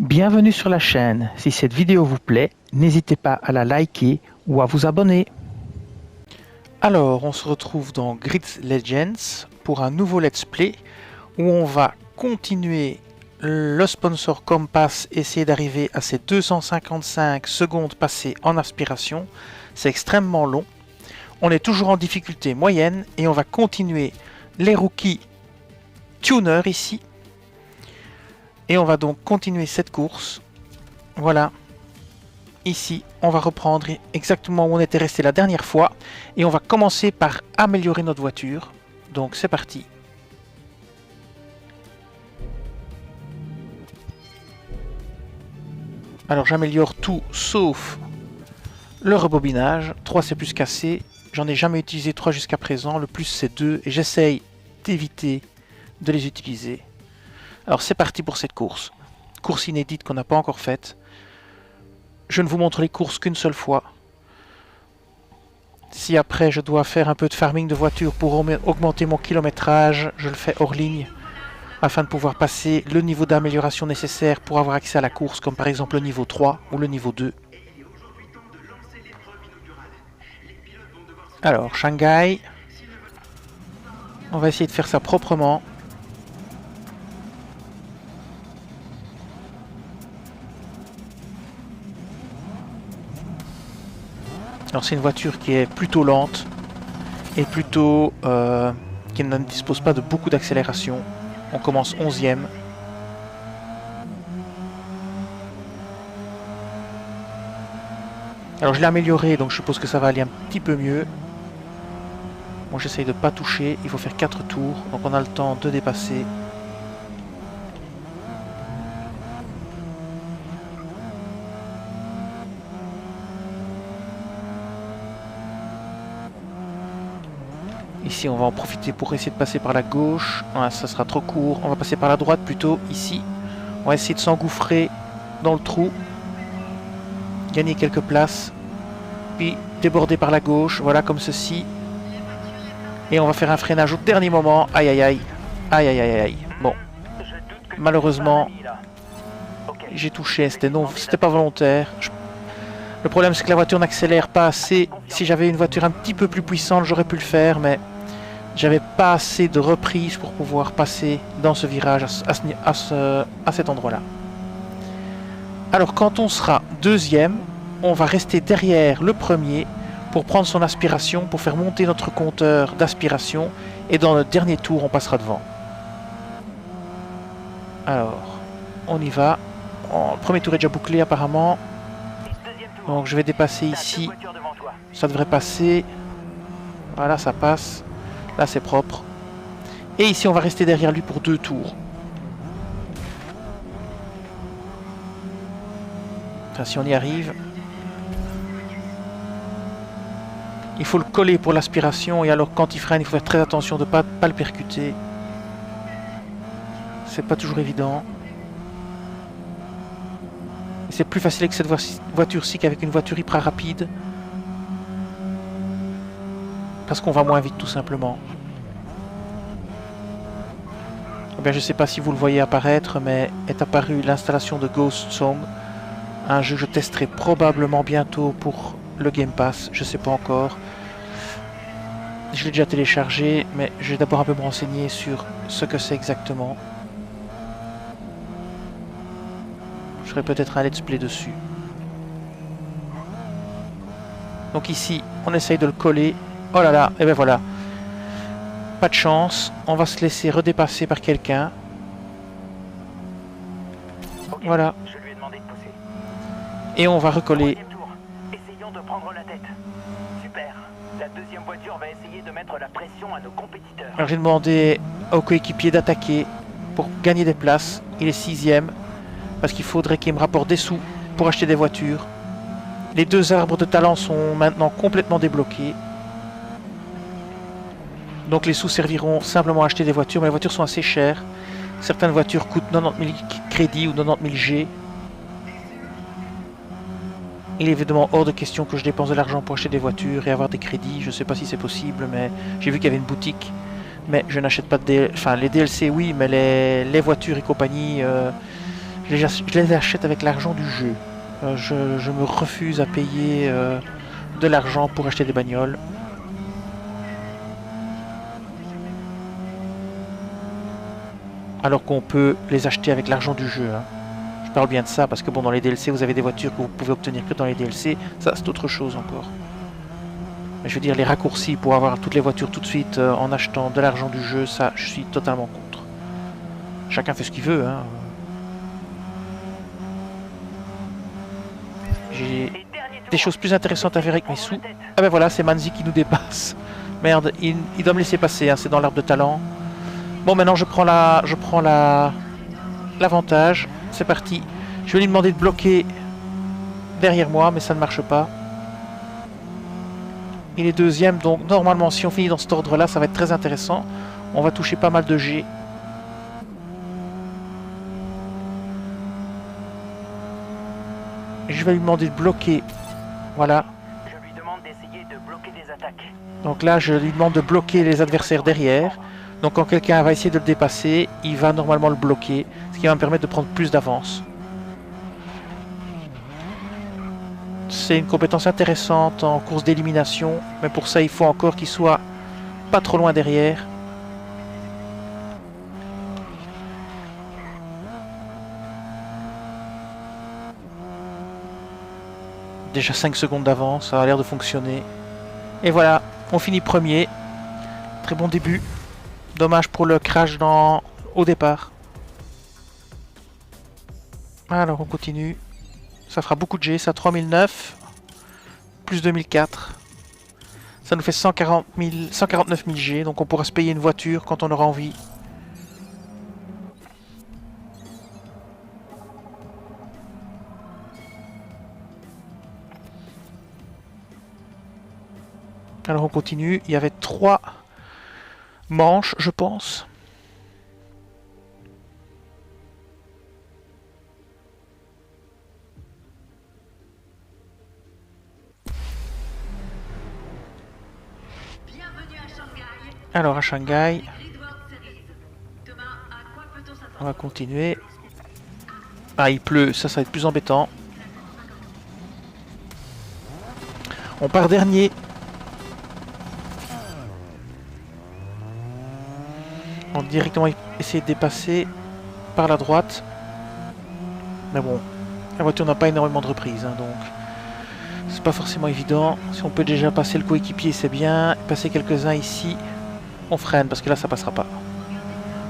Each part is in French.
Bienvenue sur la chaîne. Si cette vidéo vous plaît, n'hésitez pas à la liker ou à vous abonner. Alors, on se retrouve dans Grid Legends pour un nouveau let's play où on va continuer le sponsor Compass, essayer d'arriver à ces 255 secondes passées en aspiration. C'est extrêmement long. On est toujours en difficulté moyenne et on va continuer les rookies tuner ici. Et on va donc continuer cette course. Voilà. Ici, on va reprendre exactement où on était resté la dernière fois. Et on va commencer par améliorer notre voiture. Donc c'est parti. Alors j'améliore tout sauf le rebobinage. 3 c'est plus cassé. J'en ai jamais utilisé 3 jusqu'à présent. Le plus c'est 2. Et j'essaye d'éviter de les utiliser. Alors c'est parti pour cette course. Course inédite qu'on n'a pas encore faite. Je ne vous montre les courses qu'une seule fois. Si après je dois faire un peu de farming de voiture pour augmenter mon kilométrage, je le fais hors ligne. Afin de pouvoir passer le niveau d'amélioration nécessaire pour avoir accès à la course, comme par exemple le niveau 3 ou le niveau 2. Alors, Shanghai. On va essayer de faire ça proprement. Alors c'est une voiture qui est plutôt lente et plutôt qui ne dispose pas de beaucoup d'accélération. On commence 11e. Alors je l'ai amélioré, donc je suppose que ça va aller un petit peu mieux. Moi j'essaye de ne pas toucher, il faut faire 4 tours, donc on a le temps de dépasser. Ici on va en profiter pour essayer de passer par la gauche. Ah, ça sera trop court. On va passer par la droite plutôt, ici. On va essayer de s'engouffrer dans le trou. Gagner quelques places. Puis déborder par la gauche. Voilà, comme ceci. Et on va faire un freinage au dernier moment. Aïe aïe aïe. Aïe aïe aïe aïe. Bon. Malheureusement, j'ai touché. C'était pas volontaire. Le problème c'est que la voiture n'accélère pas assez. Si j'avais une voiture un petit peu plus puissante, j'aurais pu le faire, mais j'avais pas assez de reprise pour pouvoir passer dans ce virage à cet endroit-là. Alors quand on sera deuxième, on va rester derrière le premier pour prendre son aspiration, pour faire monter notre compteur d'aspiration, et dans le dernier tour, on passera devant. Alors, on y va. Le premier tour est déjà bouclé apparemment. Donc je vais dépasser ici. Ça devrait passer. Voilà, ça passe. Là c'est propre. Et ici on va rester derrière lui pour 2 tours. Enfin si on y arrive. Il faut le coller pour l'aspiration. Et alors quand il freine il faut faire très attention de ne pas le percuter. C'est pas toujours évident. C'est plus facile avec cette voiture-ci qu'avec une voiture hyper rapide. Parce qu'on va moins vite tout simplement. Eh bien, je ne sais pas si vous le voyez apparaître, mais est apparue l'installation de Ghost Song. Un jeu que je testerai probablement bientôt pour le Game Pass, je ne sais pas encore. Je l'ai déjà téléchargé, mais je vais d'abord un peu me renseigner sur ce que c'est exactement. Je ferai peut-être un let's play dessus. Donc ici, on essaye de le coller. Oh là là, et ben voilà. Pas de chance, on va se laisser redépasser par quelqu'un. Okay, voilà. Et on va recoller. Essayons de prendre la tête. Super. La deuxième voiture va essayer de mettre la pression à nos compétiteurs. Alors j'ai demandé au coéquipier d'attaquer pour gagner des places. Il est 6e. Parce qu'il faudrait qu'il me rapporte des sous pour acheter des voitures. Les 2 arbres de talent sont maintenant complètement débloqués. Donc les sous serviront simplement à acheter des voitures, mais les voitures sont assez chères. Certaines voitures coûtent 90 000 crédits ou 90 000 G. Il est évidemment hors de question que je dépense de l'argent pour acheter des voitures et avoir des crédits. Je ne sais pas si c'est possible, mais j'ai vu qu'il y avait une boutique. Mais je n'achète pas de DLC. Enfin, les DLC, oui, mais les voitures et compagnie, Je les achète avec l'argent du jeu. Je me refuse à payer de l'argent pour acheter des bagnoles. Alors qu'on peut les acheter avec l'argent du jeu. Hein. Je parle bien de ça parce que bon, dans les DLC, vous avez des voitures que vous pouvez obtenir que dans les DLC. Ça, c'est autre chose encore. Mais je veux dire, les raccourcis pour avoir toutes les voitures tout de suite en achetant de l'argent du jeu, ça, je suis totalement contre. Chacun fait ce qu'il veut. Hein. J'ai des choses plus intéressantes à faire avec mes sous. Ah ben voilà, c'est Manzi qui nous dépasse. Merde, il doit me laisser passer, hein, c'est dans l'arbre de talent. Bon, maintenant je prends l'avantage. C'est parti. Je vais lui demander de bloquer derrière moi, mais ça ne marche pas. Il est deuxième, donc normalement si on finit dans cet ordre-là, ça va être très intéressant. On va toucher pas mal de G. Je vais lui demander de bloquer. Voilà. Je lui demande d'essayer de bloquer des attaques. Donc là, je lui demande de bloquer les adversaires derrière. Donc quand quelqu'un va essayer de le dépasser, il va normalement le bloquer, ce qui va me permettre de prendre plus d'avance. C'est une compétence intéressante en course d'élimination, mais pour ça, il faut encore qu'il soit pas trop loin derrière. Déjà 5 secondes d'avance, ça a l'air de fonctionner. Et voilà, on finit premier. Très bon début. Dommage pour le crash au départ. Alors on continue. Ça fera beaucoup de G, ça 3009. Plus 2004. Ça nous fait 149 000 G, donc on pourra se payer une voiture quand on aura envie. Alors on continue, il y avait 3 manches, je pense. Alors à Shanghai, on va continuer. Ah, il pleut, ça va être plus embêtant. On part dernier. On va directement essayer de dépasser par la droite. Mais bon, la voiture n'a pas énormément de reprises, hein, donc c'est pas forcément évident. Si on peut déjà passer le coéquipier, c'est bien. Passer quelques-uns ici, on freine parce que là ça passera pas.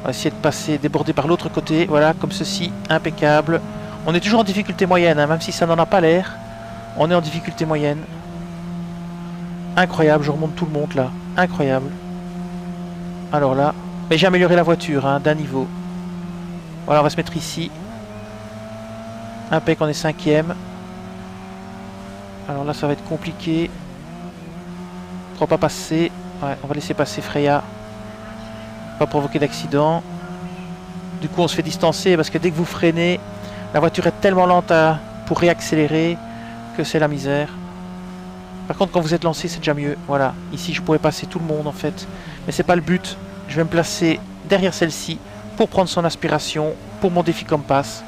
On va essayer de passer, déborder par l'autre côté, voilà, comme ceci, impeccable. On est toujours en difficulté moyenne, hein, même si ça n'en a pas l'air. On est en difficulté moyenne. Incroyable, je remonte tout le monde là, incroyable. Alors là, mais j'ai amélioré la voiture hein, d'un niveau. Voilà, on va se mettre ici. Impec, on est 5e. Alors là, ça va être compliqué. On ne pourra pas passer. Ouais, on va laisser passer Freya. Pas provoquer d'accident. Du coup, on se fait distancer parce que dès que vous freinez, la voiture est tellement lente pour réaccélérer que c'est la misère. Par contre, quand vous êtes lancé, c'est déjà mieux. Voilà, ici, je pourrais passer tout le monde en fait. Mais c'est pas le but. Je vais me placer derrière celle-ci pour prendre son aspiration pour mon défi Compass.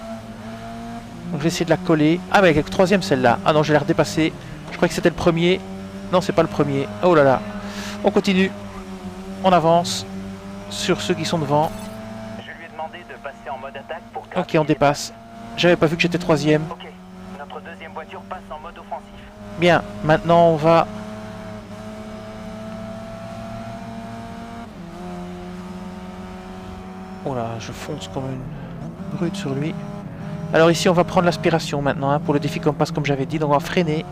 Donc je vais essayer de la coller. Ah mais avec le troisième celle-là. Ah non, je vais la redépasser. Je crois que c'était le premier. Non, c'est pas le premier. Oh là là. On continue. On avance sur ceux qui sont devant. Je lui ai demandé de passer en mode attaque pour... Ok, on dépasse. J'avais pas vu que j'étais troisième. Ok, notre deuxième voiture passe en mode offensif. Bien, maintenant on va... Oh là, je fonce comme une brute sur lui. Alors ici, on va prendre l'aspiration maintenant hein, pour le défi Compass, comme j'avais dit. Donc on va freiner.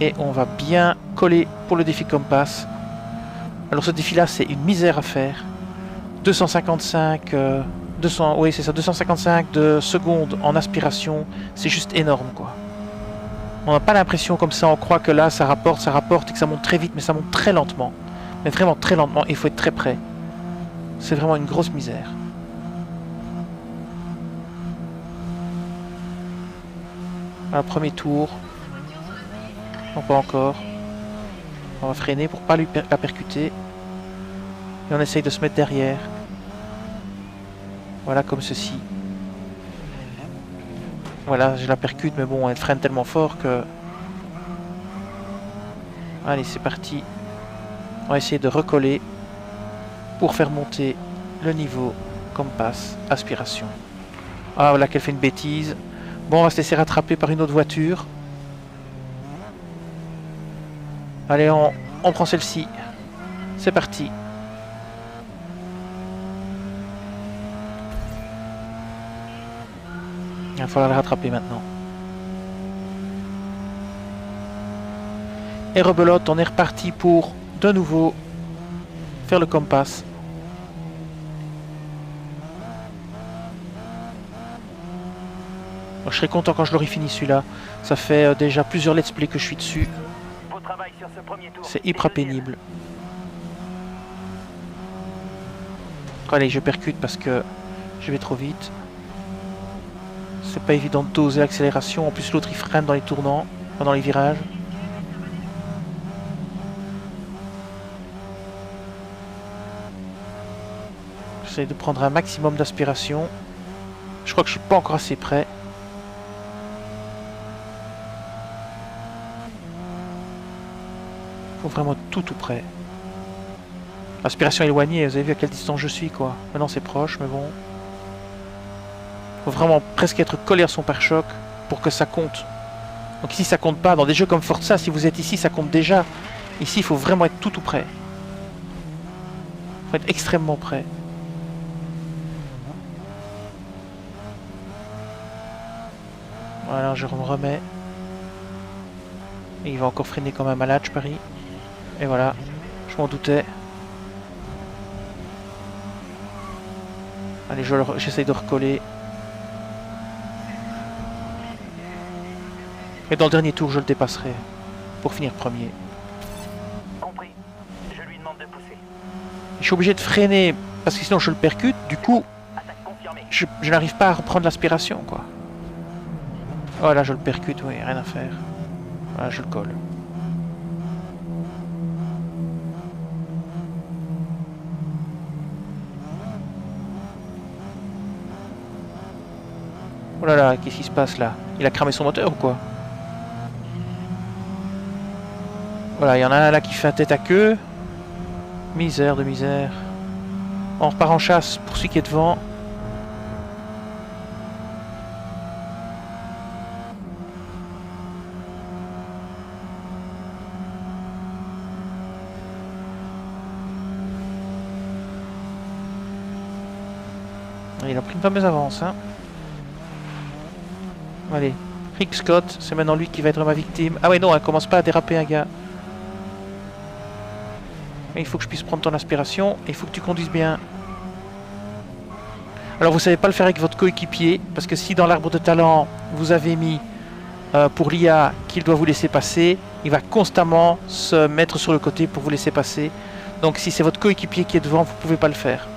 Et on va bien coller pour le défi Compass. Alors ce défi-là, c'est une misère à faire. 255... 200, oui, c'est ça, 255 de secondes en aspiration. C'est juste énorme, quoi. On n'a pas l'impression comme ça, on croit que là, ça rapporte et que ça monte très vite, mais ça monte très lentement. Mais vraiment très lentement, il faut être très près. C'est vraiment une grosse misère. Alors, premier tour. Non, pas encore. On va freiner pour pas la percuter. Et on essaye de se mettre derrière. Voilà, comme ceci. Voilà, je la percute, mais bon, elle freine tellement fort que... Allez, c'est parti. On va essayer de recoller pour faire monter le niveau Compass aspiration. Ah, voilà qu'elle fait une bêtise. Bon, on va se laisser rattraper par une autre voiture. Allez, on prend celle-ci. C'est parti. Il va falloir la rattraper maintenant. Et rebelote, on est reparti pour de nouveau faire le Compass. Alors, je serai content quand je l'aurai fini celui-là. Ça fait déjà plusieurs let's play que je suis dessus. C'est hyper pénible. Allez, je percute parce que je vais trop vite. C'est pas évident de doser l'accélération. En plus, l'autre il freine dans les tournants, dans les virages. J'essaie de prendre un maximum d'aspiration. Je crois que je suis pas encore assez près. Faut vraiment tout près. Aspiration éloignée, vous avez vu à quelle distance je suis quoi. Maintenant c'est proche, mais bon. Faut vraiment presque être collé à son pare-choc pour que ça compte. Donc ici ça compte pas. Dans des jeux comme Forza, si vous êtes ici, ça compte déjà. Ici il faut vraiment être tout près. Faut être extrêmement près. Voilà, je me remets. Et il va encore freiner comme un malade, je parie. Et voilà, je m'en doutais. Allez, j'essaye de recoller. Et dans le dernier tour, je le dépasserai. Pour finir premier. Compris. Je lui demande de pousser. Je suis obligé de freiner, parce que sinon je le percute. Du coup, Attaque confirmée. je n'arrive pas à reprendre l'aspiration, quoi. Voilà, je le percute, oui, rien à faire. Voilà, je le colle. Oh là là, qu'est-ce qui se passe là? Il a cramé son moteur ou quoi? Voilà, il y en a un là qui fait un tête à queue. Misère de misère. On repart en chasse pour celui qui est devant. Il a pris une fameuse avance, hein. Allez, Rick Scott, c'est maintenant lui qui va être ma victime. Ah ouais non, elle commence pas à déraper un gars. Il faut que je puisse prendre ton aspiration et il faut que tu conduises bien. Alors vous savez pas le faire avec votre coéquipier, parce que si dans l'arbre de talent vous avez mis pour l'IA qu'il doit vous laisser passer, il va constamment se mettre sur le côté pour vous laisser passer. Donc si c'est votre coéquipier qui est devant, vous pouvez pas le faire.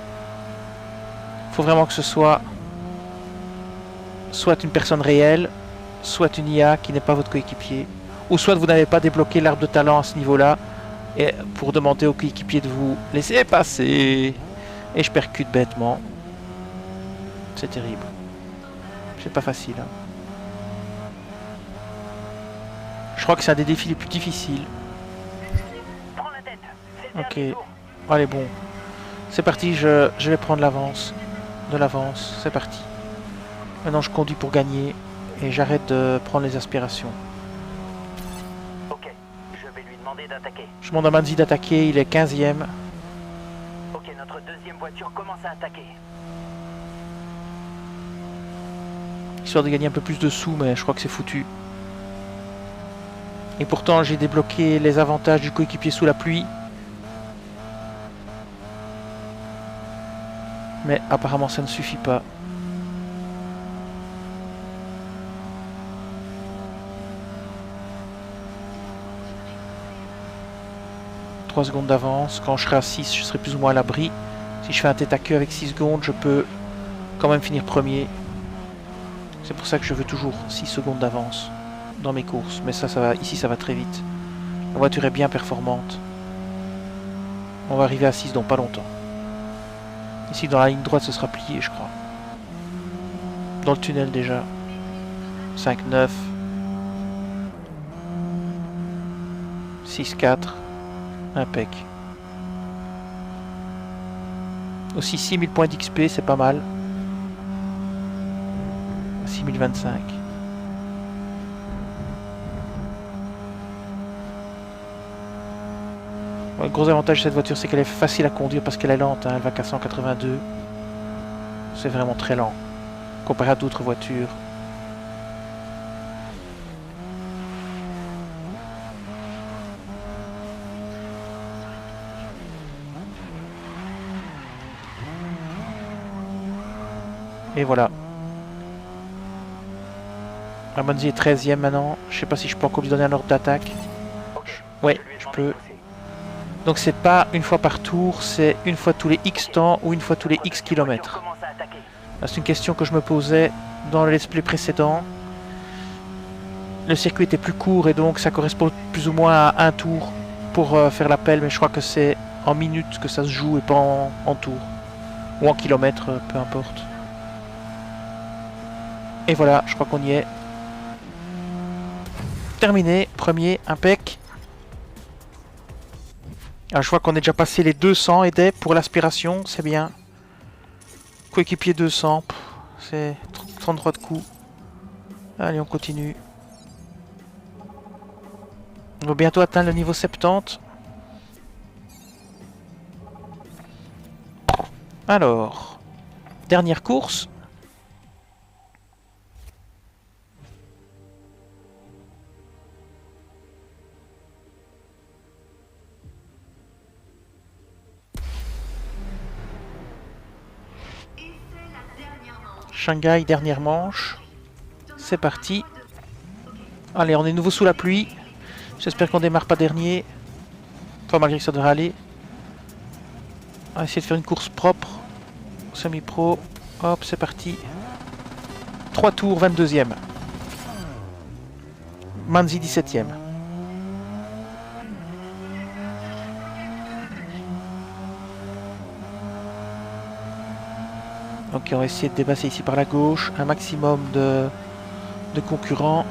Il faut vraiment que ce soit une personne réelle, soit une IA qui n'est pas votre coéquipier, ou soit vous n'avez pas débloqué l'arbre de talent à ce niveau-là, et pour demander au coéquipier de vous laisser passer. Et je percute bêtement. C'est terrible. C'est pas facile. Hein. Je crois que c'est un des défis les plus difficiles. Prends la tête. C'est le Ok. dernier tour. Allez bon. C'est parti, je vais prendre l'avance. De l'avance, c'est parti. Maintenant je conduis pour gagner et j'arrête de prendre les aspirations. Ok, je vais lui demander d'attaquer. Je demande à Manzi d'attaquer, il est 15e. Ok, notre deuxième voiture commence à attaquer. Histoire de gagner un peu plus de sous, mais je crois que c'est foutu. Et pourtant j'ai débloqué les avantages du coéquipier sous la pluie. Mais apparemment ça ne suffit pas. « 3 secondes d'avance. Quand je serai à 6, je serai plus ou moins à l'abri. Si je fais un tête à queue avec 6 secondes, je peux quand même finir premier. C'est pour ça que je veux toujours 6 secondes d'avance dans mes courses. Mais ça va, ici ça va très vite. La voiture est bien performante. On va arriver à 6 dans pas longtemps. Ici dans la ligne droite ce sera plié je crois. Dans le tunnel déjà. 5-9. 6-4. Impec. Aussi 6000 points d'XP, c'est pas mal. 6025. Le gros avantage de cette voiture, c'est qu'elle est facile à conduire parce qu'elle est lente, hein. Elle va qu'à 182. C'est vraiment très lent, comparé à d'autres voitures. Et voilà. Ramonzi est 13e maintenant. Je sais pas si je peux encore lui donner un ordre d'attaque. Ouais, je peux. Donc c'est pas une fois par tour, c'est une fois tous les X temps ou une fois tous les X kilomètres. C'est une question que je me posais dans le let's play précédent. Le circuit était plus court et donc ça correspond plus ou moins à un tour pour faire l'appel, mais je crois que c'est en minutes que ça se joue et pas en tours. Ou en kilomètres, peu importe. Et voilà, je crois qu'on y est. Terminé, premier, impec. Alors, je vois qu'on est déjà passé les 200 et pour l'aspiration, c'est bien. Coéquipier 200, c'est 33 de coups. Allez, on continue. On va bientôt atteindre le niveau 70. Alors, dernière course. Shanghai, dernière manche. C'est parti. Allez, on est nouveau sous la pluie. J'espère qu'on démarre pas dernier. Enfin, malgré que ça devrait aller. On va essayer de faire une course propre. Semi-pro. Hop, c'est parti. 3 tours, 22e. Manzi, 17e. Ok, on va essayer de dépasser ici par la gauche. Un maximum de concurrents.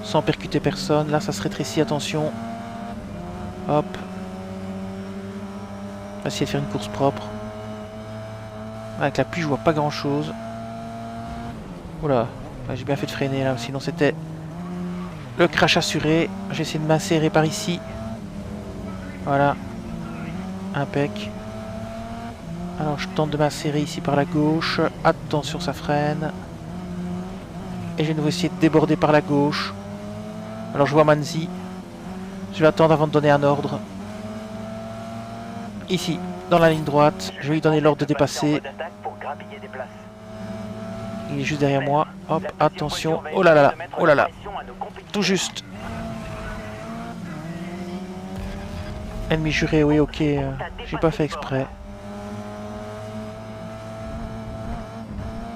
Sans percuter personne. Là, ça se rétrécit, attention. Hop. On va essayer de faire une course propre. Avec la pluie, je vois pas grand chose. Oula, j'ai bien fait de freiner là, sinon c'était le crash assuré. J'ai essayé de m'insérer par ici. Voilà. Impec. Alors je tente de m'insérer ici par la gauche. Attention, ça freine. Et j'ai de nouveau essayé de déborder par la gauche. Alors je vois Manzi. Je vais attendre avant de donner un ordre. Ici, dans la ligne droite. Je vais lui donner l'ordre de dépasser. Il est juste derrière moi. Hop, attention. Oh là là là. Oh là là. Tout juste. Ennemi juré, oui, ok. J'ai pas fait exprès.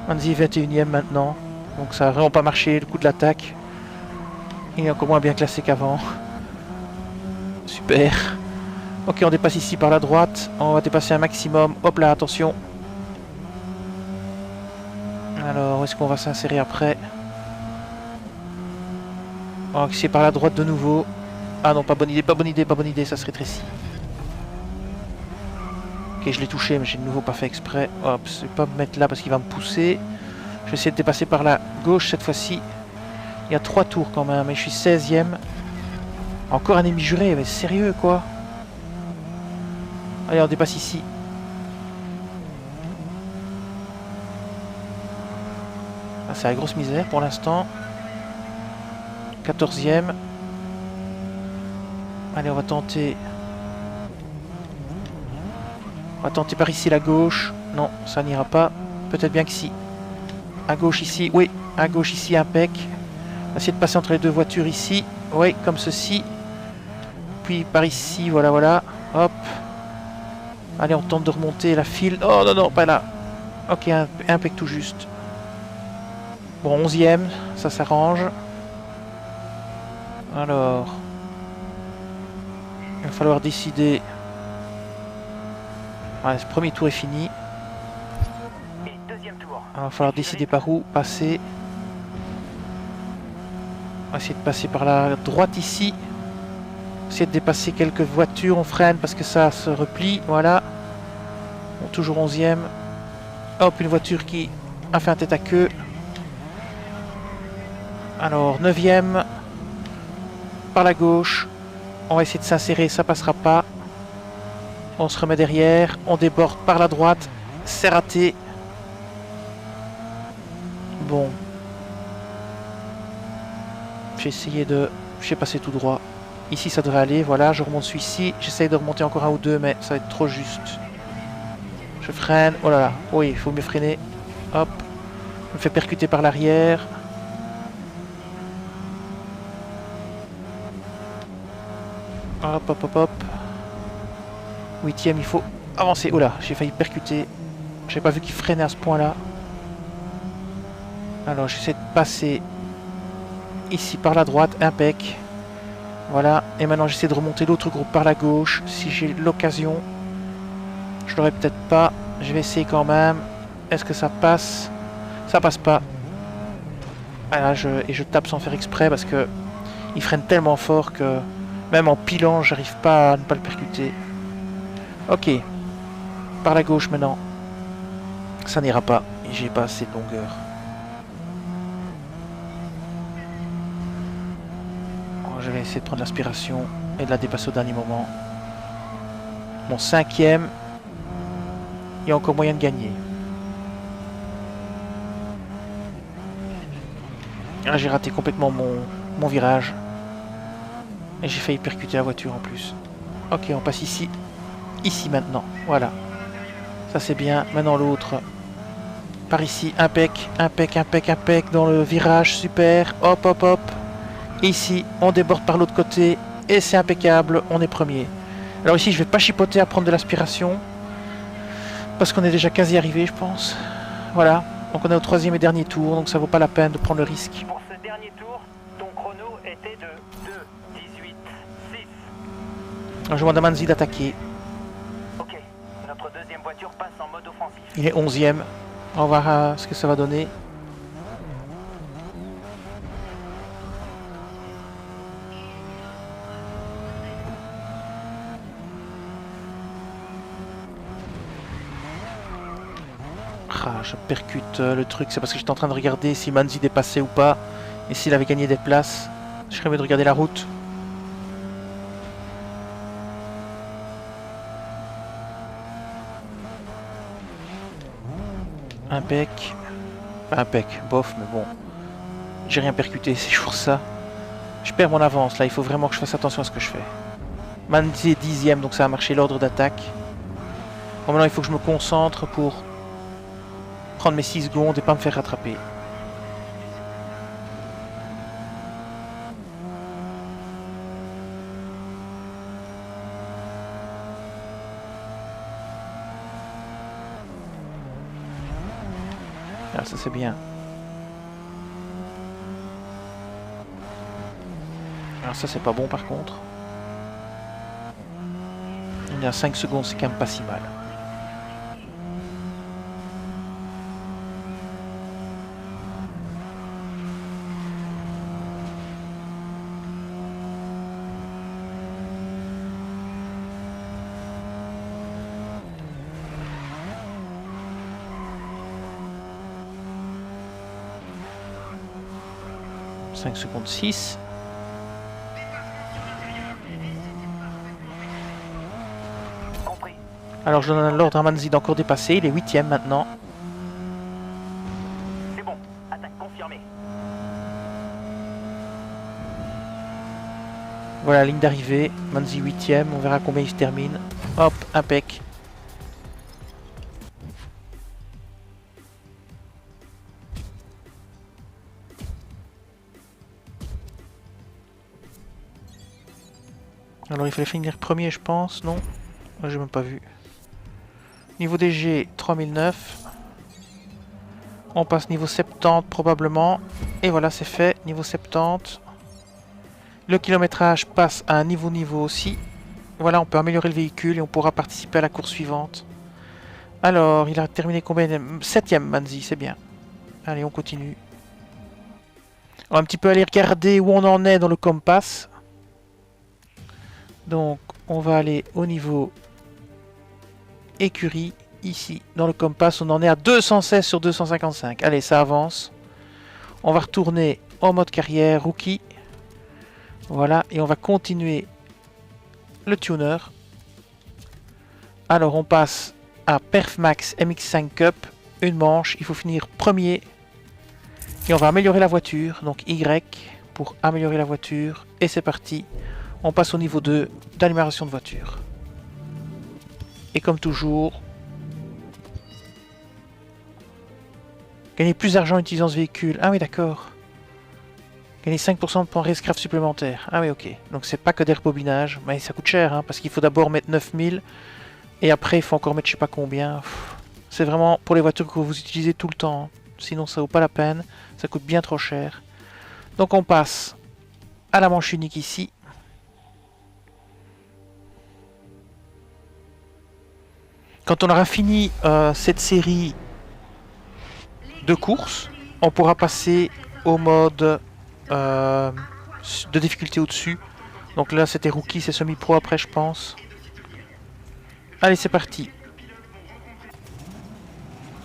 Manzi 21e maintenant. Donc ça a vraiment pas marché le coup de l'attaque. Il est encore moins bien classé qu'avant. Super. Ok, on dépasse ici par la droite. On va dépasser un maximum. Hop là, attention. Alors, où est-ce qu'on va s'insérer après? On va essayer par la droite de nouveau. Ah non, pas bonne idée, pas bonne idée, pas bonne idée, ça se rétrécit. Ok, je l'ai touché, mais j'ai de nouveau pas fait exprès. Hop, je vais pas me mettre là parce qu'il va me pousser. Je vais essayer de dépasser par la gauche cette fois-ci. Il y a 3 tours quand même, mais je suis 16e. Encore un ennemi juré, mais sérieux quoi. Allez, on dépasse ici. Ah, c'est la grosse misère pour l'instant. 14e. Allez, on va tenter. On va tenter par ici la gauche. Non, ça n'ira pas. Peut-être bien que si. À gauche ici, oui. À gauche ici, impec. On va essayer de passer entre les deux voitures ici. Oui, comme ceci. Puis par ici, voilà, voilà. Hop. Allez, on tente de remonter la file. Oh non, non, pas là. Ok, impec tout juste. Bon, 11e, ça s'arrange. Alors. Il va falloir décider. Ouais, ce premier tour est fini. Et deuxième tour. Alors, il va falloir décider par où passer. On va essayer de passer par la droite ici. Essayer de dépasser quelques voitures. On freine parce que ça se replie. Voilà. Bon, toujours 11e. Hop, une voiture qui a fait un tête à queue. Alors, 9e. Par la gauche. On va essayer de s'insérer. Ça passera pas. On se remet derrière. On déborde par la droite. C'est raté. Bon. J'ai essayé de... J'ai passé tout droit. Ici, ça devrait aller. Voilà, je remonte celui-ci. J'essaye de remonter encore un ou deux, mais ça va être trop juste. Je freine. Oh là là. Oui, il faut mieux freiner. Hop. Je me fais percuter par l'arrière. Hop, hop, hop, hop. 8e, il faut avancer. Oh là, j'ai failli percuter. J'ai pas vu qu'il freinait à ce point-là. Alors, j'essaie de passer ici par la droite. Impec. Voilà. Et maintenant, j'essaie de remonter l'autre groupe par la gauche. Si j'ai l'occasion. Je l'aurais peut-être pas. Je vais essayer quand même. Est-ce que ça passe? Ça passe pas. Voilà, et je tape sans faire exprès parce que il freine tellement fort que même en pilant, j'arrive pas à ne pas le percuter. Ok. Par la gauche maintenant. Ça n'ira pas. J'ai pas assez de longueur. Oh, je vais essayer de prendre l'aspiration et de la dépasser au dernier moment. Mon 5e. Il y a encore moyen de gagner. Ah, j'ai raté complètement mon virage. Et j'ai failli percuter la voiture en plus. Ok, on passe ici. Ici maintenant. Voilà. Ça c'est bien. Maintenant l'autre. Par ici. Impec. Impec, impec, impec. Dans le virage. Super. Hop, hop, hop. Et ici, on déborde par l'autre côté. Et c'est impeccable. On est premier. Alors ici, je vais pas chipoter à prendre de l'aspiration. Parce qu'on est déjà quasi arrivé, je pense. Voilà. Donc on est au 3e et dernier tour. Donc ça vaut pas la peine de prendre le risque. Pour ce dernier tour, ton chrono était de 2:18:6. Alors, je demande à Manzi d'attaquer. Ok, notre deuxième voiture passe en mode offensif. Il est 11e. On va voir ce que ça va donner. Ah, je percute le truc. C'est parce que j'étais en train de regarder si Manzi dépassait ou pas. Et s'il avait gagné des places. Je serais mieux de regarder la route. Impec. Impec, bof, mais bon. J'ai rien percuté, c'est toujours ça. Je perds mon avance, là, il faut vraiment que je fasse attention à ce que je fais. Manzi est 10e, donc ça a marché l'ordre d'attaque. Bon, maintenant, il faut que je me concentre pour prendre mes 6 secondes et pas me faire rattraper. Ah, ça c'est bien. Alors ça c'est pas bon par contre. On est à 5 secondes, c'est quand même pas si mal. Secondes 6. Compris. Alors je donne l'ordre à Manzi d'encore dépasser, il est 8e maintenant. C'est bon, attaque confirmée. Voilà la ligne d'arrivée, Manzi 8e, on verra combien il se termine. Hop, impec. Alors il fallait finir premier je pense, non? Moi j'ai même pas vu. Niveau DG 3009. On passe niveau 70 probablement. Et voilà c'est fait, niveau 70. Le kilométrage passe à un niveau aussi. Voilà, on peut améliorer le véhicule et on pourra participer à la course suivante. Alors, il a terminé combien? 7e Manzi, c'est bien. Allez, on continue. On va un petit peu aller regarder où on en est dans le compass. Donc, on va aller au niveau écurie. Ici, dans le compass, on en est à 216 sur 255. Allez, ça avance. On va retourner en mode carrière, rookie. Voilà, et on va continuer le tuner. Alors, on passe à Perfmax MX5 Cup. Une manche, il faut finir premier. Et on va améliorer la voiture. Donc Y pour améliorer la voiture. Et c'est parti. On passe au niveau 2 d'animation de voiture. Et comme toujours, gagner plus d'argent en utilisant ce véhicule. Ah oui, d'accord. Gagner 5% de points Racecraft supplémentaires. Ah oui, ok. Donc c'est pas que des rebobinages. Mais ça coûte cher, hein, parce qu'il faut d'abord mettre 9000. Et après, il faut encore mettre je sais pas combien. C'est vraiment pour les voitures que vous utilisez tout le temps. Sinon, ça vaut pas la peine. Ça coûte bien trop cher. Donc on passe à la manche unique ici. Quand on aura fini cette série de courses, on pourra passer au mode de difficulté au-dessus. Donc là, c'était rookie, c'est semi-pro après, je pense. Allez, c'est parti.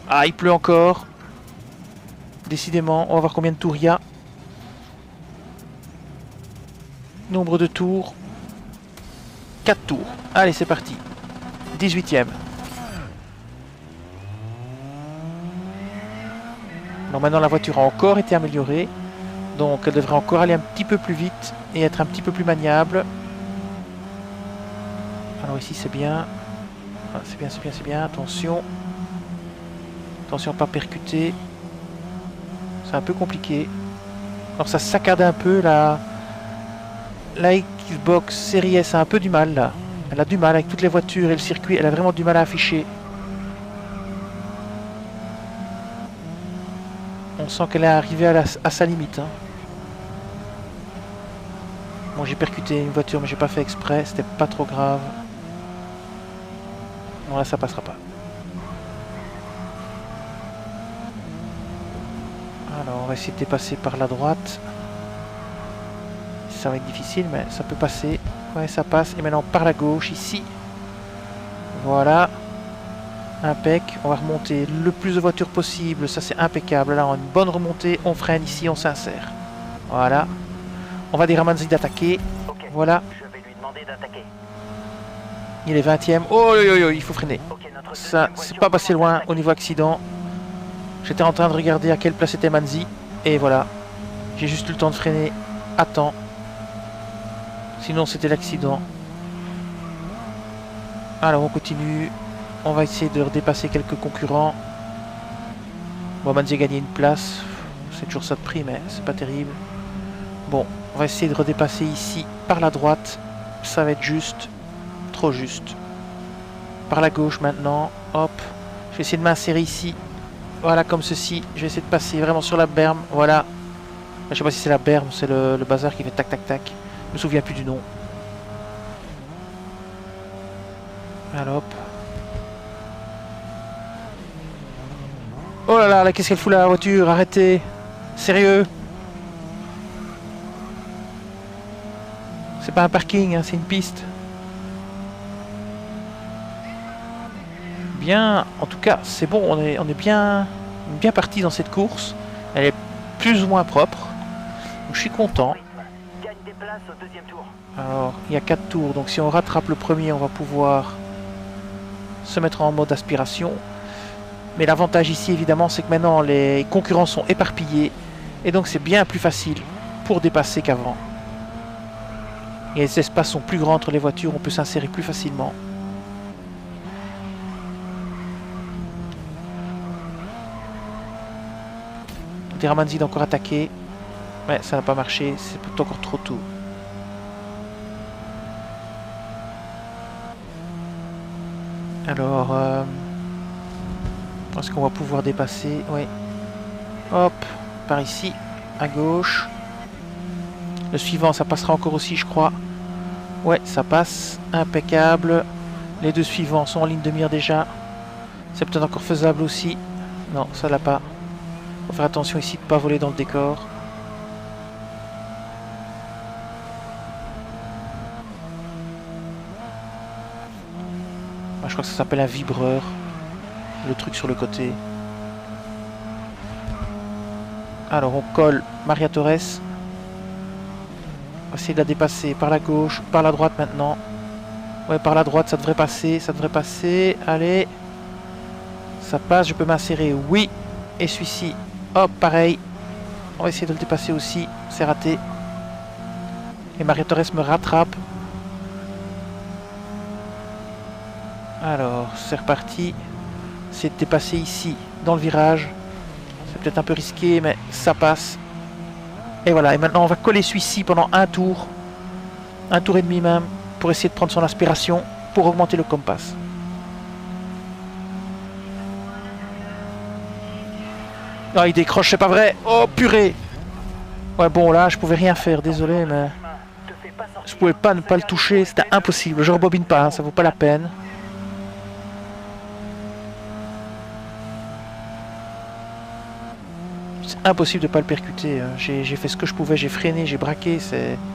Ah, il pleut encore. Décidément, on va voir combien de tours il y a. Nombre de tours. 4 tours. Allez, c'est parti. 18e. Donc maintenant la voiture a encore été améliorée. Donc elle devrait encore aller un petit peu plus vite et être un petit peu plus maniable. Alors ici c'est bien. Ah, c'est bien, c'est bien, c'est bien. Attention. Attention à ne pas percuter. C'est un peu compliqué. Alors ça saccade un peu la Xbox Series S a un peu du mal là. Elle a du mal avec toutes les voitures et le circuit. Elle a vraiment du mal à afficher. On sent qu'elle est arrivée à sa limite. Hein. Bon, j'ai percuté une voiture, mais j'ai pas fait exprès. C'était pas trop grave. Non, là, ça passera pas. Alors, on va essayer de dépasser par la droite. Ça va être difficile, mais ça peut passer. Ouais, ça passe. Et maintenant, par la gauche, ici. Voilà. Impec, on va remonter le plus de voitures possible, ça c'est impeccable. Là on a une bonne remontée, on freine ici, on s'insère. Voilà. On va dire à Manzi d'attaquer. Okay. Voilà. Je vais lui demander d'attaquer. Il est 20e. Oh yo, yo, yo, il faut freiner. Okay, Ça c'est pas passé loin au niveau accident. J'étais en train de regarder à quelle place était Manzi. Et voilà. J'ai juste eu le temps de freiner à temps. Sinon c'était l'accident. Alors on continue. On va essayer de redépasser quelques concurrents. Bon, Manzi a gagné une place. C'est toujours ça de prix, mais c'est pas terrible. Bon, on va essayer de redépasser ici par la droite. Ça va être juste. Trop juste. Par la gauche maintenant. Hop. Je vais essayer de m'insérer ici. Voilà, comme ceci. Je vais essayer de passer vraiment sur la berme. Voilà. Je sais pas si c'est la berme, c'est le bazar qui fait tac tac tac. Je me souviens plus du nom. Alors hop. Oh là là, qu'est-ce qu'elle fout là, la voiture? Arrêtez. Sérieux? C'est pas un parking, hein, c'est une piste. Bien, en tout cas, c'est bon, on est bien parti dans cette course. Elle est plus ou moins propre. Donc je suis content. Gagne des places au deuxième tour. Alors, il y a 4 tours, donc si on rattrape le premier, on va pouvoir se mettre en mode aspiration. Mais l'avantage ici, évidemment, c'est que maintenant les concurrents sont éparpillés. Et donc c'est bien plus facile pour dépasser qu'avant. Et les espaces sont plus grands entre les voitures, on peut s'insérer plus facilement. Manzi d'encore attaquer. Ouais, ça n'a pas marché, c'est encore trop tôt. Alors, est-ce qu'on va pouvoir dépasser? Oui. Hop, par ici, à gauche. Le suivant, ça passera encore aussi, je crois. Ouais, ça passe. Impeccable. Les deux suivants sont en ligne de mire déjà. C'est peut-être encore faisable aussi. Non, ça l'a pas. Faut faire attention ici de ne pas voler dans le décor. Je crois que ça s'appelle un vibreur. Le truc sur le côté. Alors on colle Maria Torres. On va essayer de la dépasser par la gauche, par la droite maintenant. Ouais, par la droite, ça devrait passer, ça devrait passer. Allez. Ça passe, je peux m'insérer, oui. Et celui-ci, hop, pareil. On va essayer de le dépasser aussi. C'est raté. Et Maria Torres me rattrape. Alors, c'est reparti. C'est de dépasser ici, dans le virage. C'est peut-être un peu risqué, mais ça passe. Et voilà, et maintenant on va coller celui-ci pendant un tour et demi même, pour essayer de prendre son aspiration, pour augmenter le compass. Ah, il décroche, c'est pas vrai. Oh, purée. Ouais, bon, là, je pouvais rien faire, désolé, mais... Je pouvais pas ne pas le toucher, c'était impossible. Je rebobine pas, hein, ça vaut pas la peine. C'est impossible de pas le percuter. J'ai fait ce que je pouvais, j'ai freiné, j'ai braqué,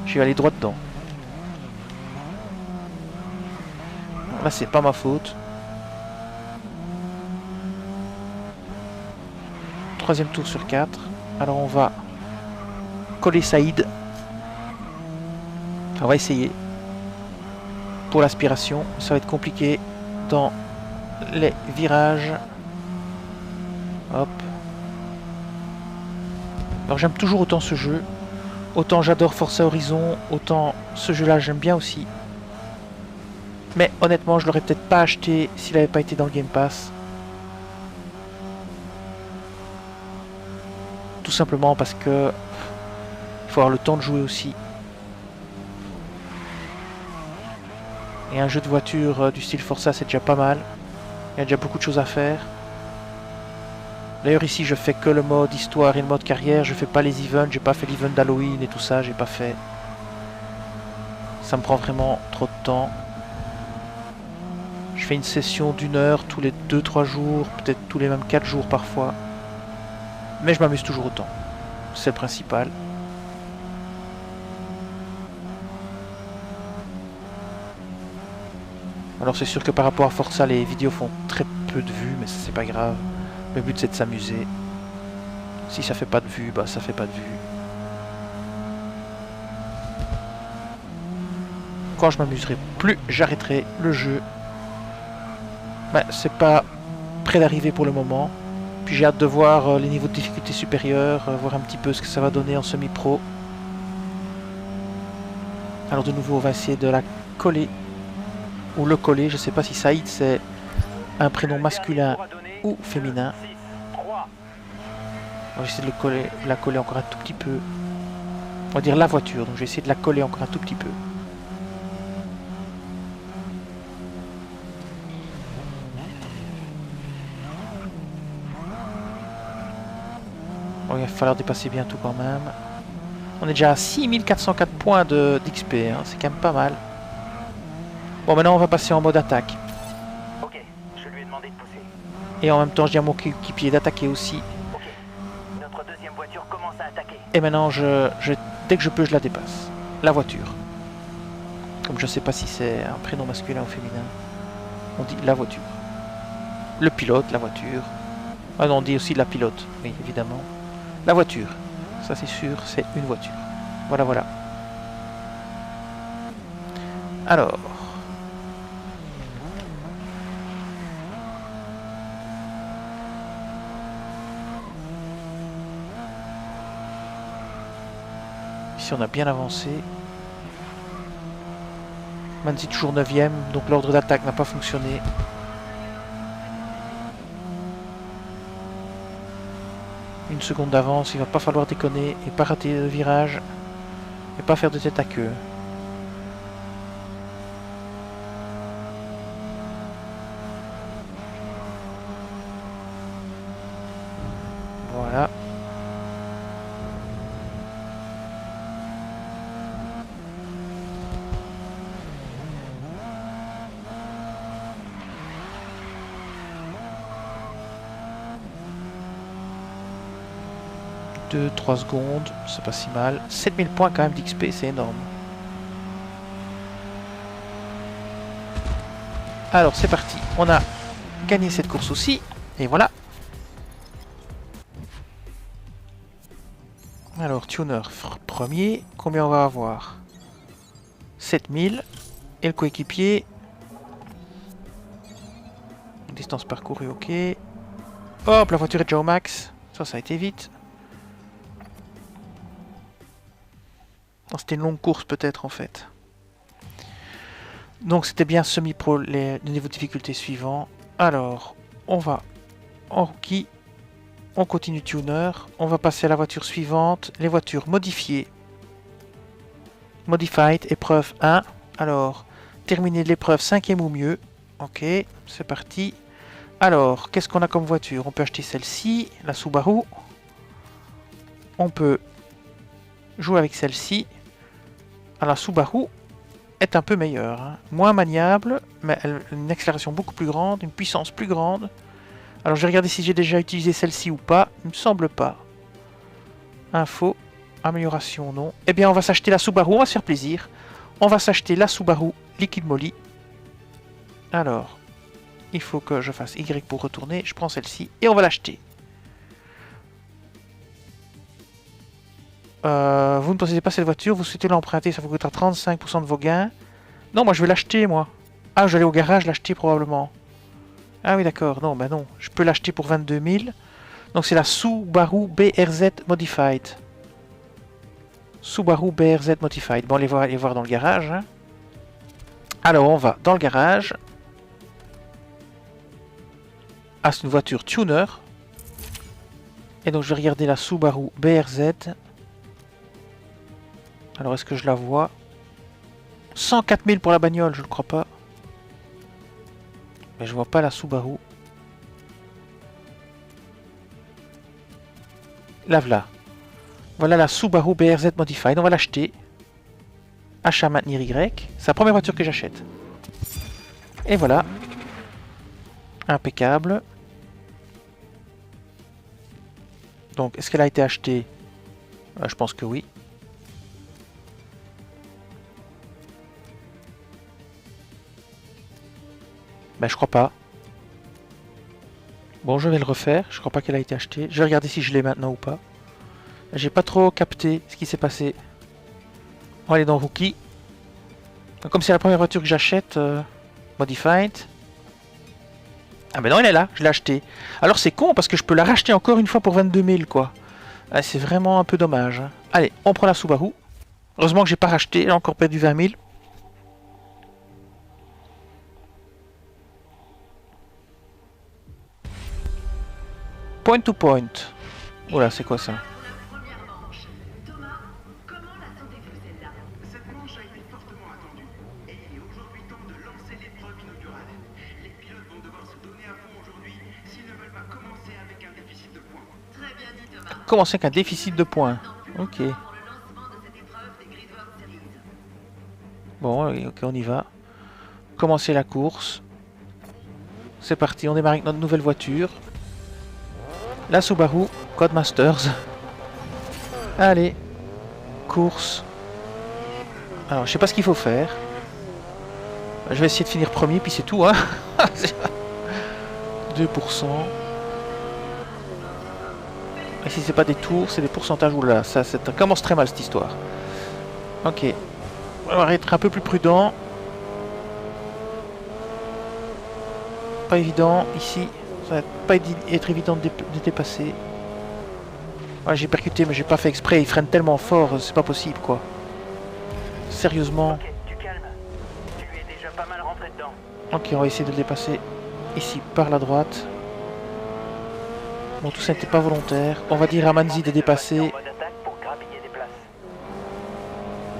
j'ai allé droit dedans. Là, c'est pas ma faute. Troisième tour sur 4. Alors on va coller Saïd. On va essayer. Pour l'aspiration, ça va être compliqué dans les virages. Hop. Alors j'aime toujours autant ce jeu. Autant j'adore Forza Horizon, autant ce jeu-là j'aime bien aussi. Mais honnêtement, je l'aurais peut-être pas acheté s'il n'avait pas été dans le Game Pass. Tout simplement parce que il faut avoir le temps de jouer aussi. Et un jeu de voiture du style Forza, c'est déjà pas mal. Il y a déjà beaucoup de choses à faire. D'ailleurs ici je fais que le mode histoire et le mode carrière, je fais pas les events, j'ai pas fait l'event d'Halloween et tout ça, j'ai pas fait. Ça me prend vraiment trop de temps. Je fais une session d'1 heure tous les 2-3 jours, peut-être tous les mêmes 4 jours parfois. Mais je m'amuse toujours autant. C'est le principal. Alors c'est sûr que par rapport à Forza, les vidéos font très peu de vues, mais ça c'est pas grave. Le but c'est de s'amuser. Si ça fait pas de vues, bah ça fait pas de vues. Quand je m'amuserai plus, j'arrêterai le jeu. Mais c'est pas près d'arriver pour le moment. Puis j'ai hâte de voir les niveaux de difficulté supérieurs, voir un petit peu ce que ça va donner en semi-pro. Alors de nouveau on va essayer de la coller. Ou le coller, je sais pas si Saïd c'est un prénom masculin ou féminin. On va essayer de la coller encore un tout petit peu. On va dire la voiture, donc je vais essayer de la coller encore un tout petit peu. Bon, il va falloir dépasser bientôt quand même. On est déjà à 6404 points d'XP, hein, c'est quand même pas mal. Bon, maintenant on va passer en mode attaque. Ok, je lui ai demandé de pousser. Et en même temps, je dis à mon équipier d'attaquer aussi. Ok, notre deuxième voiture commence à attaquer. Et maintenant, dès que je peux, je la dépasse. La voiture. Comme je sais pas si c'est un prénom masculin ou féminin, on dit la voiture. Le pilote, la voiture. Ah non, on dit aussi la pilote, oui, évidemment. La voiture. Ça, c'est sûr, c'est une voiture. Voilà, voilà. Alors... Ici on a bien avancé. Manzi toujours 9ème, donc l'ordre d'attaque n'a pas fonctionné. Une seconde d'avance, il va pas falloir déconner et pas rater le virage. Et pas faire de tête à queue. Voilà. Deux, 3 secondes, c'est pas si mal. 7000 points quand même d'XP, c'est énorme. Alors c'est parti, on a gagné cette course aussi, et voilà. Alors tuner premier, combien on va avoir? 7000, et le coéquipier, distance parcourue, ok. Hop, la voiture est déjà au max, ça a été vite. C'était une longue course peut-être en fait. Donc c'était bien semi-pro le niveau de difficulté suivant. Alors, on va en rookie. On continue tuner. On va passer à la voiture suivante. Les voitures modifiées. Modified, épreuve 1. Alors, terminer l'épreuve 5e ou mieux. Ok, c'est parti. Alors, qu'est-ce qu'on a comme voiture? On peut acheter celle-ci, la Subaru. On peut jouer avec celle-ci. Alors, la Subaru est un peu meilleure. Hein. Moins maniable, mais elle a une accélération beaucoup plus grande, une puissance plus grande. Alors, je vais regarder si j'ai déjà utilisé celle-ci ou pas. Il me semble pas. Info, amélioration, non. Eh bien, on va s'acheter la Subaru, on va se faire plaisir. On va s'acheter la Subaru Liquid Moly. Alors, il faut que je fasse Y pour retourner. Je prends celle-ci et on va l'acheter. Vous ne possédez pas cette voiture, vous souhaitez l'emprunter, ça vous coûtera 35% de vos gains. Non, moi je vais l'acheter, moi. Ah, je vais aller au garage l'acheter probablement. Ah oui, d'accord. Non, bah non. Je peux l'acheter pour 22 000. Donc c'est la Subaru BRZ Modified. Subaru BRZ Modified. Bon, allez voir dans le garage. Hein. Alors, on va dans le garage. Ah, c'est une voiture tuner. Et donc, je vais regarder la Subaru BRZ. Alors, est-ce que je la vois? 104 000 pour la bagnole, je ne crois pas. Mais je vois pas la Subaru. La voilà. Voilà la Subaru BRZ Modified. On va l'acheter. Achat maintenir Y. C'est la première voiture que j'achète. Et voilà. Impeccable. Donc, est-ce qu'elle a été achetée? Je pense que oui. Ben, je crois pas. Bon, je vais le refaire. Je crois pas qu'elle a été achetée. Je vais regarder si je l'ai maintenant ou pas. J'ai pas trop capté ce qui s'est passé. On va aller dans Rookie. Donc, comme c'est la première voiture que j'achète, Modified. Ah ben non, elle est là. Je l'ai achetée. Alors c'est con parce que je peux la racheter encore une fois pour 22 000 quoi. Ah, c'est vraiment un peu dommage. Hein. Allez, on prend la Subaru. Heureusement que j'ai pas racheté. Elle a encore perdu 20 000. Point to point. Oula, c'est quoi ça? Cette manche a été fortement attendue et il est aujourd'hui temps de lancer l'épreuve inaugurale. Les pilotes vont devoir se donner à fond aujourd'hui s'ils ne veulent pas commencer avec un déficit de points. Très bien dit Thomas. Commencer avec un déficit de points. Ok. Pour le lancement de cette épreuve des Grid World Series. Bon, ok, on y va. Commencer la course. C'est parti, on démarre avec notre nouvelle voiture. La Subaru Codemasters. Allez. Course. Alors, je sais pas ce qu'il faut faire. Je vais essayer de finir premier, puis c'est tout, hein. 2%. Et si c'est pas des tours, c'est des pourcentages. Oula, ça commence très mal cette histoire. Ok. On va être un peu plus prudent. Pas évident ici. Ça va pas être évident de dépasser. Ouais, j'ai percuté, mais j'ai pas fait exprès. Il freine tellement fort, c'est pas possible quoi. Sérieusement. Ok, tu calmes. Tu es déjà pas mal rentré dedans. Ok, on va essayer de le dépasser ici par la droite. Bon, tout ça n'était pas volontaire. On va dire à Manzi de dépasser. En mode attaque pour grappiller des places.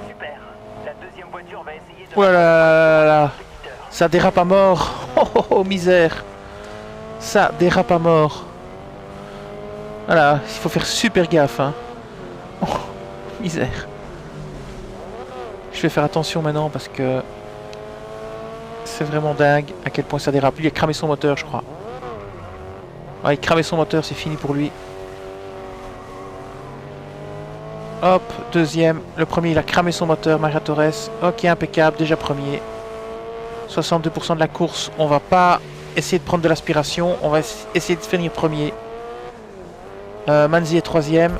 Super. La deuxième voiture va essayer de... Oh là là là là là. compétiteur. Ça dérape à mort. Oh, oh, oh, misère. Ça dérape à mort. Voilà, il faut faire super gaffe. Hein. Oh, misère. Je vais faire attention maintenant parce que c'est vraiment dingue à quel point ça dérape. Lui, il a cramé son moteur, je crois. Ouais, il a cramé son moteur, c'est fini pour lui. Hop, deuxième. Le premier, il a cramé son moteur, Maria Torres. Ok, impeccable, déjà premier. 62% de la course, on va pas essayer de prendre de l'aspiration, on va essayer de finir premier. Manzi est troisième,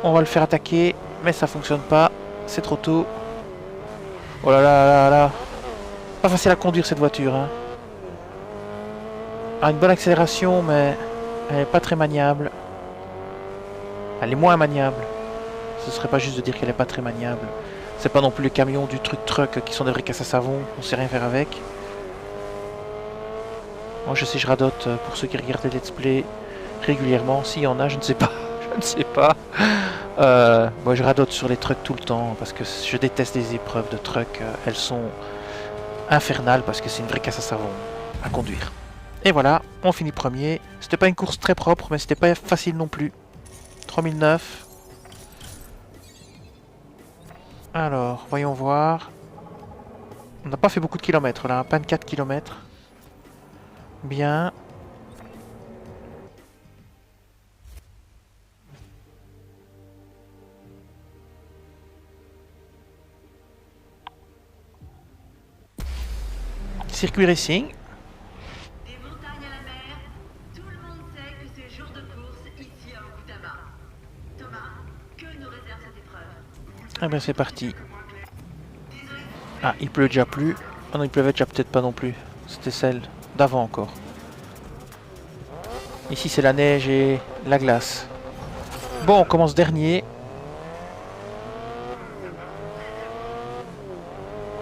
on va le faire attaquer, mais ça fonctionne pas, c'est trop tôt. Oh là là là là. Pas facile à conduire cette voiture. Hein. Elle a une bonne accélération, mais elle n'est pas très maniable. Elle est moins maniable. Ce serait pas juste de dire qu'elle est pas très maniable. C'est pas non plus les camions du truck qui sont des vrais casses à savon, on sait rien faire avec. Moi je sais, je radote pour ceux qui regardent les let's play régulièrement. S'il y en a, je ne sais pas. Je ne sais pas. Moi je radote sur les trucks tout le temps parce que je déteste les épreuves de truck. Elles sont infernales parce que c'est une vraie casse à savon à conduire. Et voilà, on finit premier. C'était pas une course très propre, mais c'était pas facile non plus. 3009. Alors, voyons voir. On n'a pas fait beaucoup de kilomètres là, 24 kilomètres. Bien. Circuit racing. Des montagnes à la mer, tout le monde sait que c'est jour de course ici à Okutama. Thomas, que nous réserve cette épreuve? Eh bien c'est parti. Ah, il pleut déjà plus. Ah non, il pleuvait déjà peut-être pas non plus. C'était celle d'avant encore. Ici c'est la neige et la glace. Bon, on commence dernier.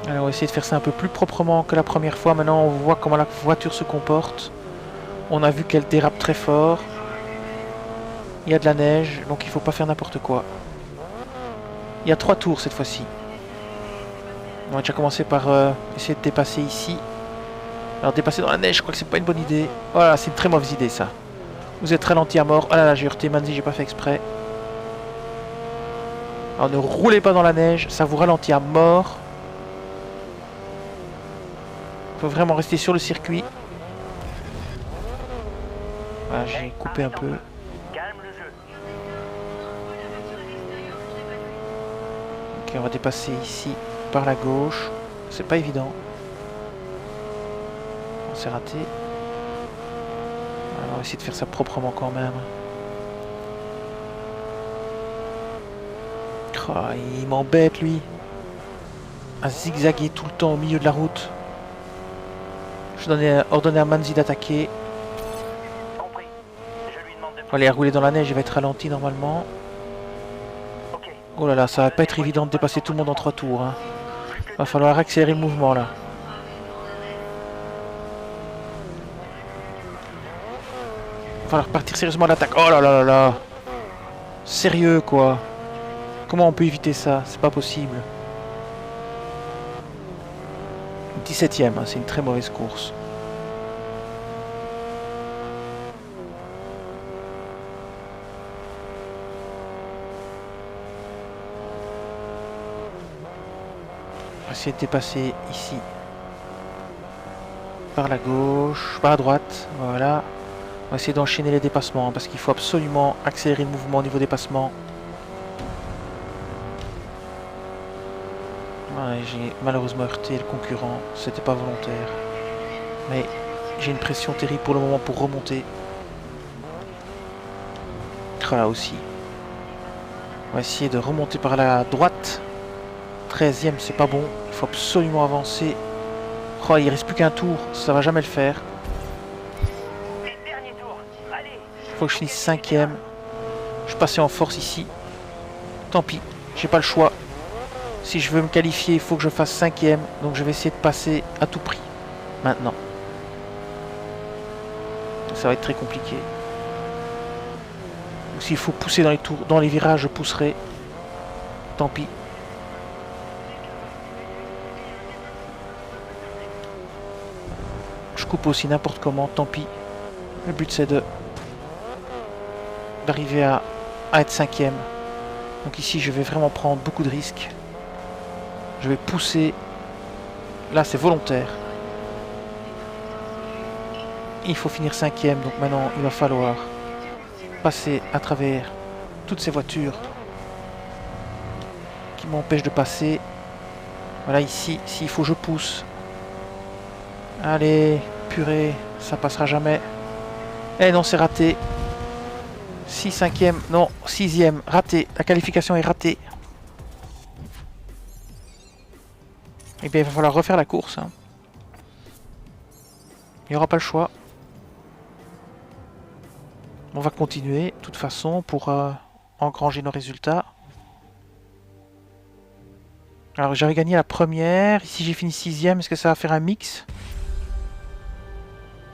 Alors on va essayer de faire ça un peu plus proprement que la première fois. Maintenant on voit comment la voiture se comporte. On a vu qu'elle dérape très fort. Il y a de la neige, donc il faut pas faire n'importe quoi. Il y a 3 tours cette fois-ci. On va déjà commencer par essayer de dépasser ici. Alors dépasser dans la neige, je crois que c'est pas une bonne idée. Voilà, c'est une très mauvaise idée ça. Vous êtes ralenti à mort. Oh là là, j'ai heurté Manzi, j'ai pas fait exprès. Alors ne roulez pas dans la neige, ça vous ralentit à mort. Faut vraiment rester sur le circuit. Voilà, j'ai coupé un peu. Calme le jeu. Ok, on va dépasser ici par la gauche. C'est pas évident. On s'est raté. Alors, on va essayer de faire ça proprement quand même. Oh, il m'embête lui. À zigzaguer tout le temps au milieu de la route. Je donnais ordonné à Manzi d'attaquer. Compris. Je lui demande de... On va aller rouler dans la neige, il va être ralenti normalement. Ok. Oh là là, ça va pas être évident de dépasser tout le monde en 3 tours. Hein. Va falloir accélérer le mouvement là. Va falloir partir sérieusement à l'attaque. Oh là là là là. Sérieux quoi. Comment on peut éviter ça? C'est pas possible. 17ème, hein, c'est une très mauvaise course. On va essayer de dépasser ici. Par la gauche, par la droite, voilà. On va essayer d'enchaîner les dépassements, hein, parce qu'il faut absolument accélérer le mouvement au niveau dépassement. Ouais, j'ai malheureusement heurté le concurrent, c'était pas volontaire. Mais j'ai une pression terrible pour le moment pour remonter. Là aussi. On va essayer de remonter par la droite. 13ème, c'est pas bon. Il faut absolument avancer. Oh, il reste plus qu'un tour, ça va jamais le faire. Et dernier tour. Allez. Il faut que je finisse 5ème. Je passais en force ici. Tant pis, j'ai pas le choix. Si je veux me qualifier, il faut que je fasse 5ème. Donc je vais essayer de passer à tout prix. Maintenant. Ça va être très compliqué. S'il faut pousser dans les tours, dans les virages, je pousserai. Tant pis. Je coupe aussi n'importe comment, tant pis. Le but c'est d'arriver à être 5ème. Donc ici je vais vraiment prendre beaucoup de risques. Je vais pousser. Là c'est volontaire. Il faut finir 5ème, donc maintenant il va falloir passer à travers toutes ces voitures qui m'empêchent de passer. Voilà, ici, s'il faut je pousse. Allez, purée, ça passera jamais. Eh non, c'est raté. 6 5e, non, 6e, raté. La qualification est ratée. Eh bien, il va falloir refaire la course. Hein. Il n'y aura pas le choix. On va continuer, de toute façon, pour engranger nos résultats. Alors, j'avais gagné la première. Ici, j'ai fini 6e. Est-ce que ça va faire un mix?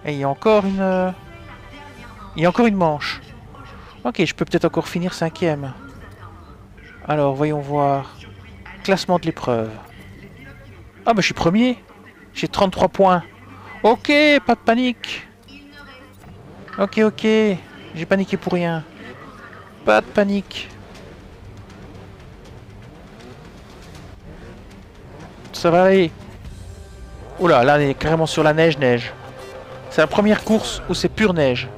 Et il y a encore une... Il y a encore une manche. Ok, je peux peut-être encore finir 5e. Alors, voyons voir. Classement de l'épreuve. Ah bah je suis premier. J'ai 33 points. Ok, pas de panique. Ok, ok. J'ai paniqué pour rien. Pas de panique. Ça va aller. Oula, là on est carrément sur la neige. C'est la première course où c'est pure neige.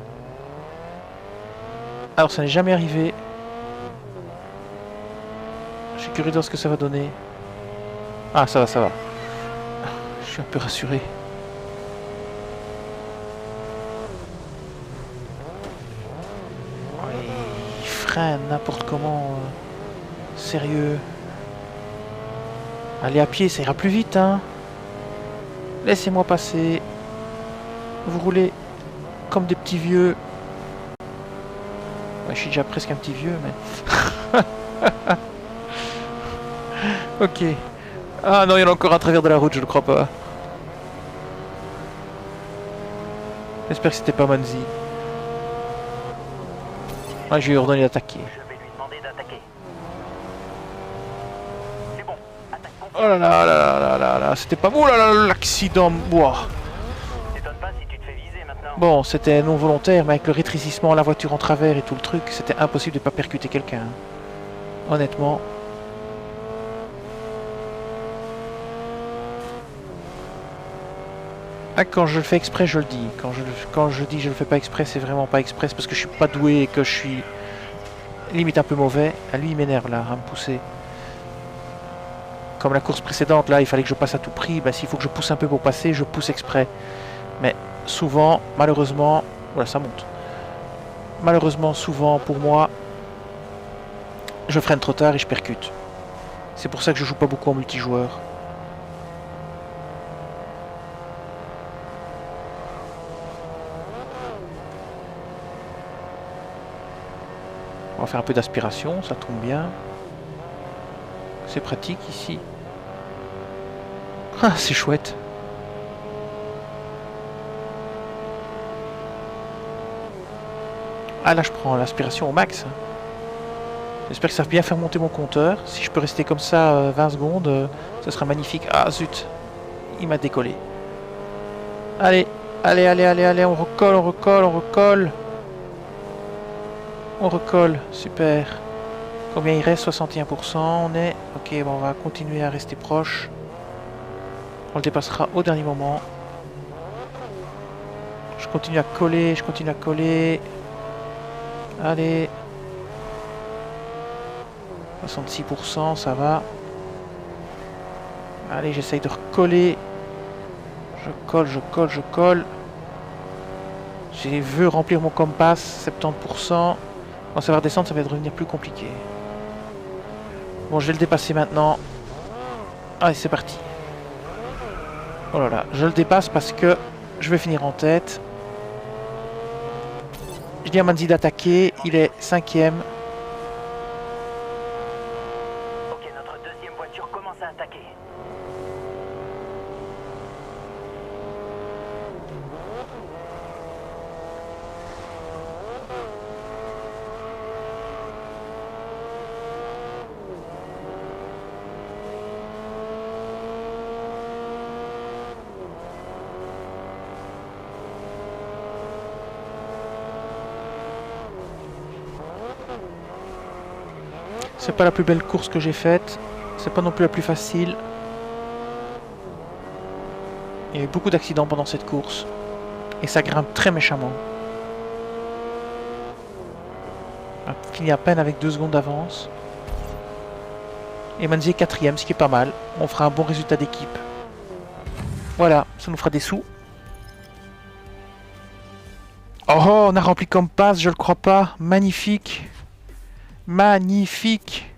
Alors ça n'est jamais arrivé. Je suis curieux de voir ce que ça va donner. Ah ça va, ça va. Je suis un peu rassuré. Ouais, il freine n'importe comment. Sérieux. Allez à pied, ça ira plus vite, hein. Laissez-moi passer. Vous roulez comme des petits vieux. Ouais, je suis déjà presque un petit vieux, mais... Ok. Ah non, il y en a encore un à travers de la route, je ne crois pas. J'espère que c'était pas Manzi. Ouais, je vais lui ordonner d'attaquer. Je vais lui demander d'attaquer. C'est bon, attaque. Oh là là là là là là, c'était pas beau là, là l'accident. Ouah. T'étonnes pas si tu te fais viser maintenant. Bon, c'était non volontaire, mais avec le rétrécissement, la voiture en travers et tout le truc, c'était impossible de pas percuter quelqu'un. Honnêtement. Ah, quand je le fais exprès, je le dis. Quand je dis je le fais pas exprès, c'est vraiment pas exprès, parce que je suis pas doué et que je suis limite un peu mauvais. Ah, lui, il m'énerve là, à me pousser. Comme la course précédente, là, il fallait que je passe à tout prix. Bah, s'il faut que je pousse un peu pour passer, je pousse exprès. Mais souvent, malheureusement... Voilà, ça monte. Malheureusement, souvent, pour moi, je freine trop tard et je percute. C'est pour ça que je joue pas beaucoup en multijoueur. On va faire un peu d'aspiration, ça tombe bien. C'est pratique ici. Ah, c'est chouette. Ah là, je prends l'aspiration au max. J'espère que ça va bien faire monter mon compteur. Si je peux rester comme ça 20 secondes, ça sera magnifique. Ah zut, il m'a décollé. Allez, allez, allez, allez, allez, on recolle, on recolle, on recolle. On recolle, super. Combien il reste? 61%, on est... Ok, bon, on va continuer à rester proche. On le dépassera au dernier moment. Je continue à coller, je continue à coller. Allez. 66%, ça va. Allez, j'essaye de recoller. Je colle, je colle, je colle. Je veux remplir mon compass, 70%. Quand ça va redescendre, ça va devenir plus compliqué. Bon, je vais le dépasser maintenant. Allez, c'est parti. Oh là là, je le dépasse parce que je vais finir en tête. Je dis à Manzi d'attaquer, il est 5e. Ok, notre deuxième voiture commence à attaquer. C'est pas la plus belle course que j'ai faite. C'est pas non plus la plus facile. Il y a eu beaucoup d'accidents pendant cette course. Et ça grimpe très méchamment. On a fini à peine avec 2 secondes d'avance. Et Manzi est 4e, ce qui est pas mal. On fera un bon résultat d'équipe. Voilà, ça nous fera des sous. Oh, on a rempli Compass, je le crois pas. Magnifique. Magnifique.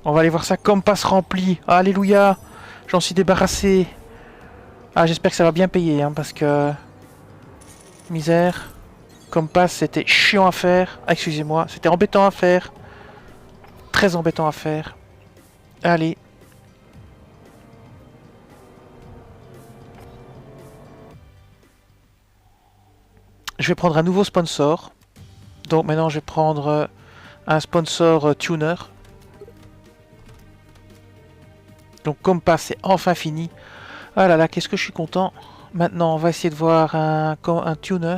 On va aller voir ça. Compass rempli. Alléluia. J'en suis débarrassé. Ah, j'espère que ça va bien payer, hein, parce que... Misère. Compass, c'était chiant à faire. Ah, excusez-moi. C'était embêtant à faire. Très embêtant à faire. Allez. Je vais prendre un nouveau sponsor. Donc maintenant, je vais prendre un sponsor tuner. Donc Compass, c'est enfin fini. Ah là là, qu'est-ce que je suis content. Maintenant, on va essayer de voir un tuner.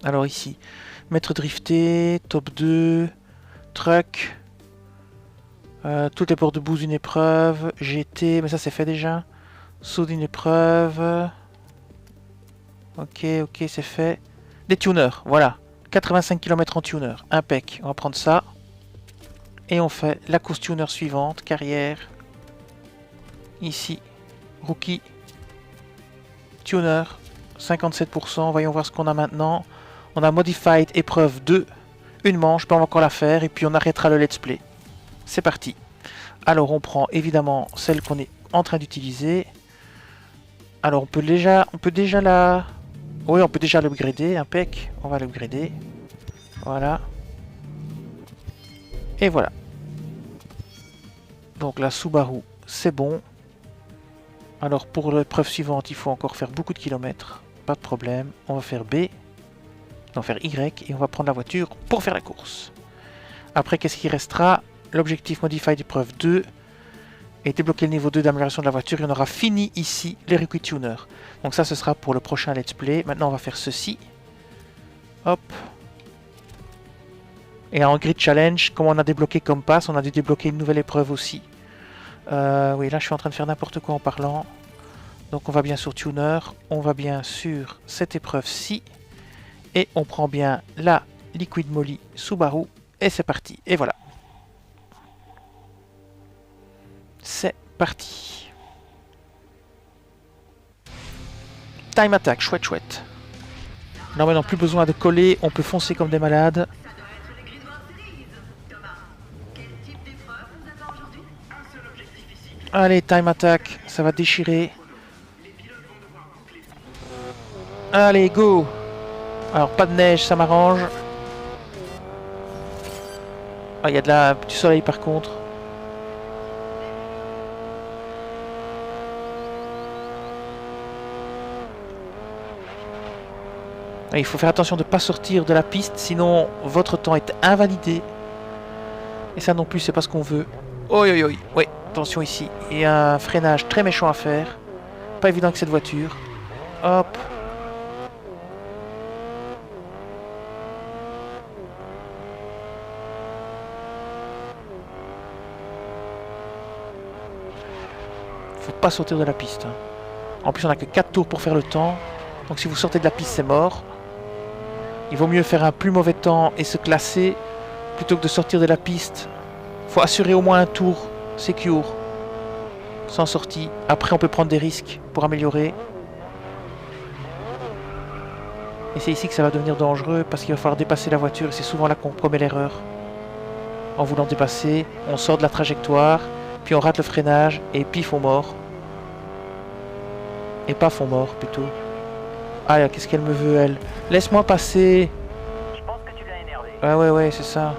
Alors ici, maître drifté, top 2, truck, toutes les portes de boost d'une épreuve, GT, mais ça c'est fait déjà. Saut d'une épreuve. Ok, ok, c'est fait. Des tuners, voilà. 85 km en tuner, impec. On va prendre ça. Et on fait la course tuner suivante, carrière. Ici, rookie. Tuner, 57%. Voyons voir ce qu'on a maintenant. On a Modified épreuve 2. Une manche, on va encore la faire. Et puis on arrêtera le let's play. C'est parti. Alors on prend évidemment celle qu'on est en train d'utiliser. Alors on peut déjà la... Oui, on peut déjà l'upgrader, impec. On va l'upgrader. Voilà. Et voilà. Donc la Subaru, c'est bon. Alors pour l'épreuve suivante, il faut encore faire beaucoup de kilomètres. Pas de problème. On va faire B. On va faire Y. Et on va prendre la voiture pour faire la course. Après, qu'est-ce qui restera? L'objectif Modified épreuve 2. Et débloquer le niveau 2 d'amélioration de la voiture. Et on aura fini ici les Rookie Tuner. Donc ça, ce sera pour le prochain let's play. Maintenant, on va faire ceci. Hop. Et en Grid Challenge, comme on a débloqué Compass, on a dû débloquer une nouvelle épreuve aussi. Oui, là, je suis en train de faire n'importe quoi en parlant. Donc, on va bien sur Tuner. On va bien sur cette épreuve-ci. Et on prend bien la Liquid Moly Subaru. Et c'est parti. Et voilà. C'est parti. Time Attack, chouette, chouette. Non, maintenant, plus besoin de coller. On peut foncer comme des malades. Ça doit être les Grid World Series. Thomas, quel type d'épreuve nous attend aujourd'hui? Un seul objectif ici. Allez, Time Attack. Ça va déchirer. Allez, go. Alors, pas de neige, ça m'arrange. Ah, il y a du soleil par contre. Ah, il faut faire attention de ne pas sortir de la piste, sinon votre temps est invalidé. Et ça non plus, c'est pas ce qu'on veut. Oi, oi, oi. Oui, attention ici. Il y a un freinage très méchant à faire. Pas évident avec cette voiture. Hop. Faut pas sortir de la piste. En plus, on a que 4 tours pour faire le temps. Donc si vous sortez de la piste, c'est mort. Il vaut mieux faire un plus mauvais temps et se classer plutôt que de sortir de la piste. Faut assurer au moins un tour secure. Sans sortie. Après, on peut prendre des risques pour améliorer. Et c'est ici que ça va devenir dangereux parce qu'il va falloir dépasser la voiture. Et c'est souvent là qu'on commet l'erreur. En voulant dépasser, on sort de la trajectoire. Puis on rate le freinage et pif, on mord. Et paf, on mord plutôt. Ah, qu'est-ce qu'elle me veut, elle? Laisse-moi passer. Je pense que tu l'as énervé. Ah ouais, ouais, c'est ça.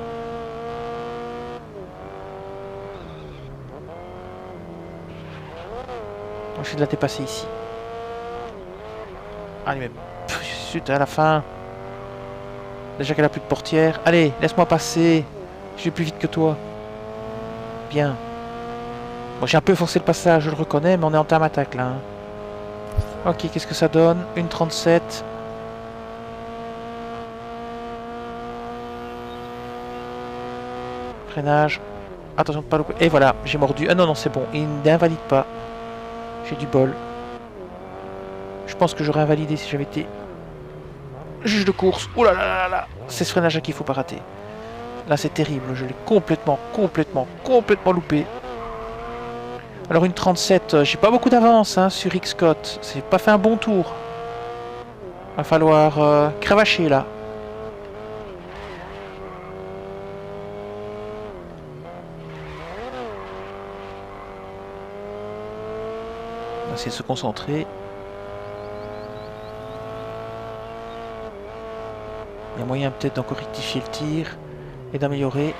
Je vais de la dépasser ici. Allez, mais... Zut, à la fin. Déjà qu'elle a plus de portière. Allez, laisse-moi passer. Je vais plus vite que toi. Bien. Bon, j'ai un peu forcé le passage, je le reconnais, mais on est en time attack là. Hein. Ok, qu'est-ce que ça donne? Une 37. Freinage. Attention de pas louper. Et voilà, j'ai mordu. Ah non, non, c'est bon. Il n'invalide pas. J'ai du bol. Je pense que j'aurais invalidé si j'avais été juge de course. Oh là là là là. C'est ce freinage là qu'il faut pas rater. Là, c'est terrible. Je l'ai complètement loupé. Alors une 37, j'ai pas beaucoup d'avance hein, sur X-Scott. C'est pas fait un bon tour. Va falloir cravacher là. On va essayer de se concentrer. Il y a moyen peut-être d'encore rectifier le tir et d'améliorer.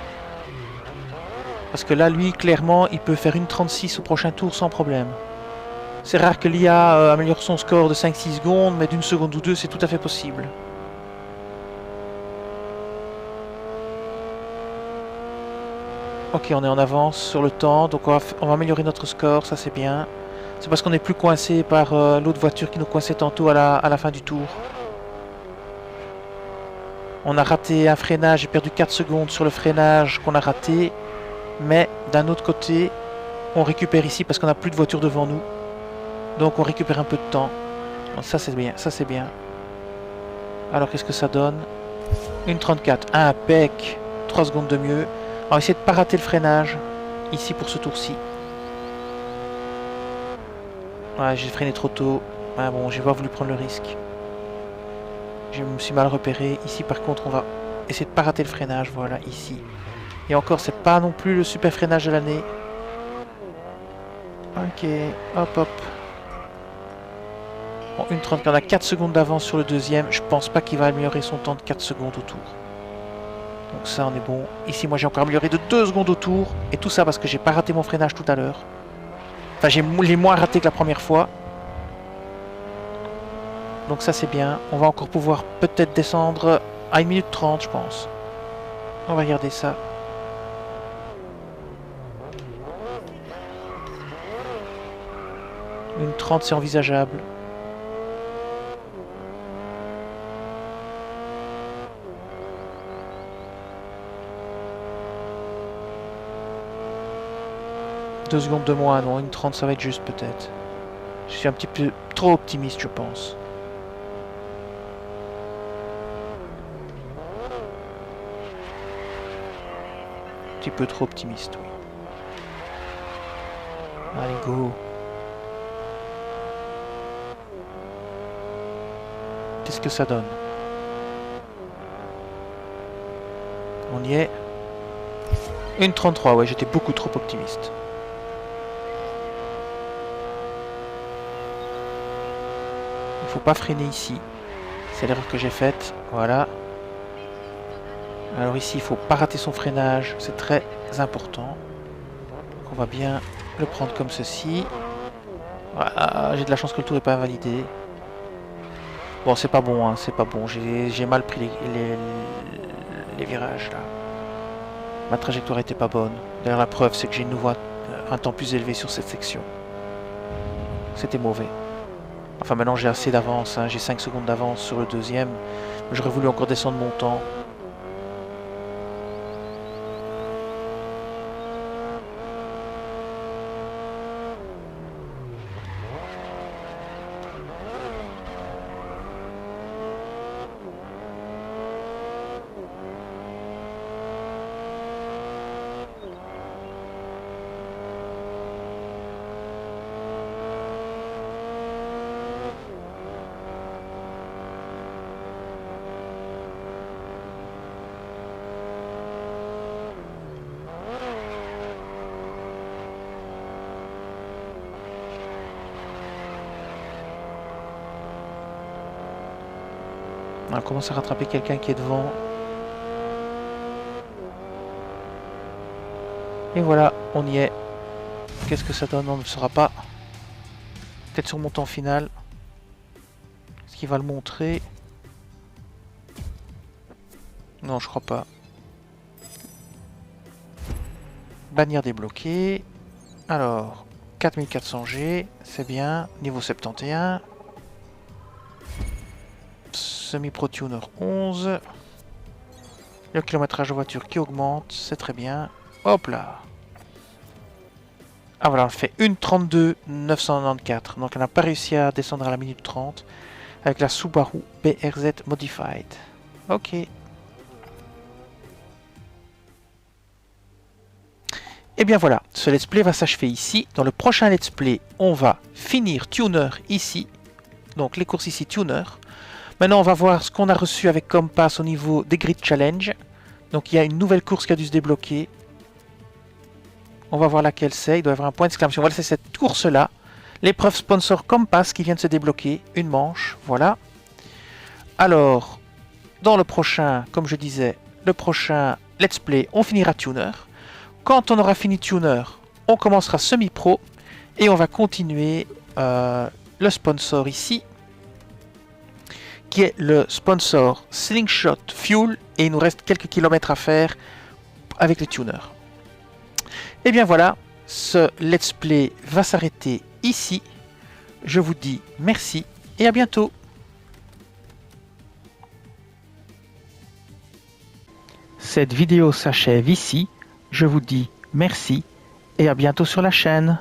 Parce que là, lui, clairement, il peut faire une 36 au prochain tour sans problème. C'est rare que l'IA améliore son score de 5-6 secondes, mais d'une seconde ou deux, c'est tout à fait possible. Ok, on est en avance sur le temps, donc on va améliorer notre score, ça c'est bien. C'est parce qu'on n'est plus coincé par l'autre voiture qui nous coinçait tantôt à la fin du tour. On a raté un freinage, j'ai perdu 4 secondes sur le freinage qu'on a raté. Mais d'un autre côté, on récupère ici parce qu'on n'a plus de voiture devant nous. Donc on récupère un peu de temps. Donc ça c'est bien, ça c'est bien. Alors qu'est-ce que ça donne? Une 34, impec. 3 secondes de mieux. On va essayer de ne pas rater le freinage ici pour ce tour-ci. Ouais, j'ai freiné trop tôt. Ah bon, j'ai pas voulu prendre le risque. Je me suis mal repéré. Ici par contre, on va essayer de ne pas rater le freinage. Voilà, ici. Et encore, c'est pas non plus le super freinage de l'année. Ok, hop hop. Bon, une 30, on a 4 secondes d'avance sur le deuxième. Je pense pas qu'il va améliorer son temps de 4 secondes au tour. Donc ça, on est bon. Ici, moi, j'ai encore amélioré de 2 secondes au tour. Et tout ça parce que j'ai pas raté mon freinage tout à l'heure. Enfin, j'ai moins raté que la première fois. Donc ça, c'est bien. On va encore pouvoir peut-être descendre à 1 minute 30, je pense. On va regarder ça. Une 30, c'est envisageable. Deux secondes de moins, non, une 30, ça va être juste peut-être. Je suis un petit peu trop optimiste, je pense. Un petit peu trop optimiste, oui. Allez, go. Qu'est-ce que ça donne? On y est. Une 33, ouais, j'étais beaucoup trop optimiste. Il faut pas freiner ici. C'est l'erreur que j'ai faite. Voilà. Alors ici, il faut pas rater son freinage. C'est très important. Donc on va bien le prendre comme ceci. Voilà, j'ai de la chance que le tour n'est pas invalidé. Bon, c'est pas bon, hein, c'est pas bon. J'ai mal pris les virages, là. Ma trajectoire était pas bonne. D'ailleurs, la preuve, c'est que j'ai un temps plus élevé sur cette section. C'était mauvais. Enfin, maintenant, j'ai assez d'avance. Hein, j'ai 5 secondes d'avance sur le deuxième. J'aurais voulu encore descendre mon temps. On commence à rattraper quelqu'un qui est devant. Et voilà, on y est. Qu'est-ce que ça donne? On ne le saura pas. Peut-être sur mon temps final. Est-ce qu'il va le montrer? Non, je crois pas. Bannière débloquée. Alors, 4400 G, c'est bien. Niveau 71. Semi-Pro Tuner 11. Le kilométrage de voiture qui augmente, c'est très bien. Hop là. Ah voilà, on fait une 32 994. Donc on n'a pas réussi à descendre à la minute 30 avec la Subaru BRZ Modified. Ok. Et bien voilà, ce let's play va s'achever ici. Dans le prochain let's play, on va finir Tuner ici. Donc les courses ici, Tuner. Maintenant, on va voir ce qu'on a reçu avec Compass au niveau des Grid Challenge. Donc il y a une nouvelle course qui a dû se débloquer. On va voir laquelle c'est. Il doit y avoir un point d'exclamation. Voilà, c'est cette course-là. L'épreuve sponsor Compass qui vient de se débloquer. Une manche, voilà. Alors, dans le prochain, comme je disais, le prochain let's play, on finira Tuner. Quand on aura fini Tuner, on commencera semi-pro. Et on va continuer le sponsor ici, qui est le sponsor Slingshot Fuel, et il nous reste quelques kilomètres à faire avec les tuners. Et bien voilà, ce let's play va s'arrêter ici. Je vous dis merci et à bientôt. Cette vidéo s'achève ici. Je vous dis merci et à bientôt sur la chaîne.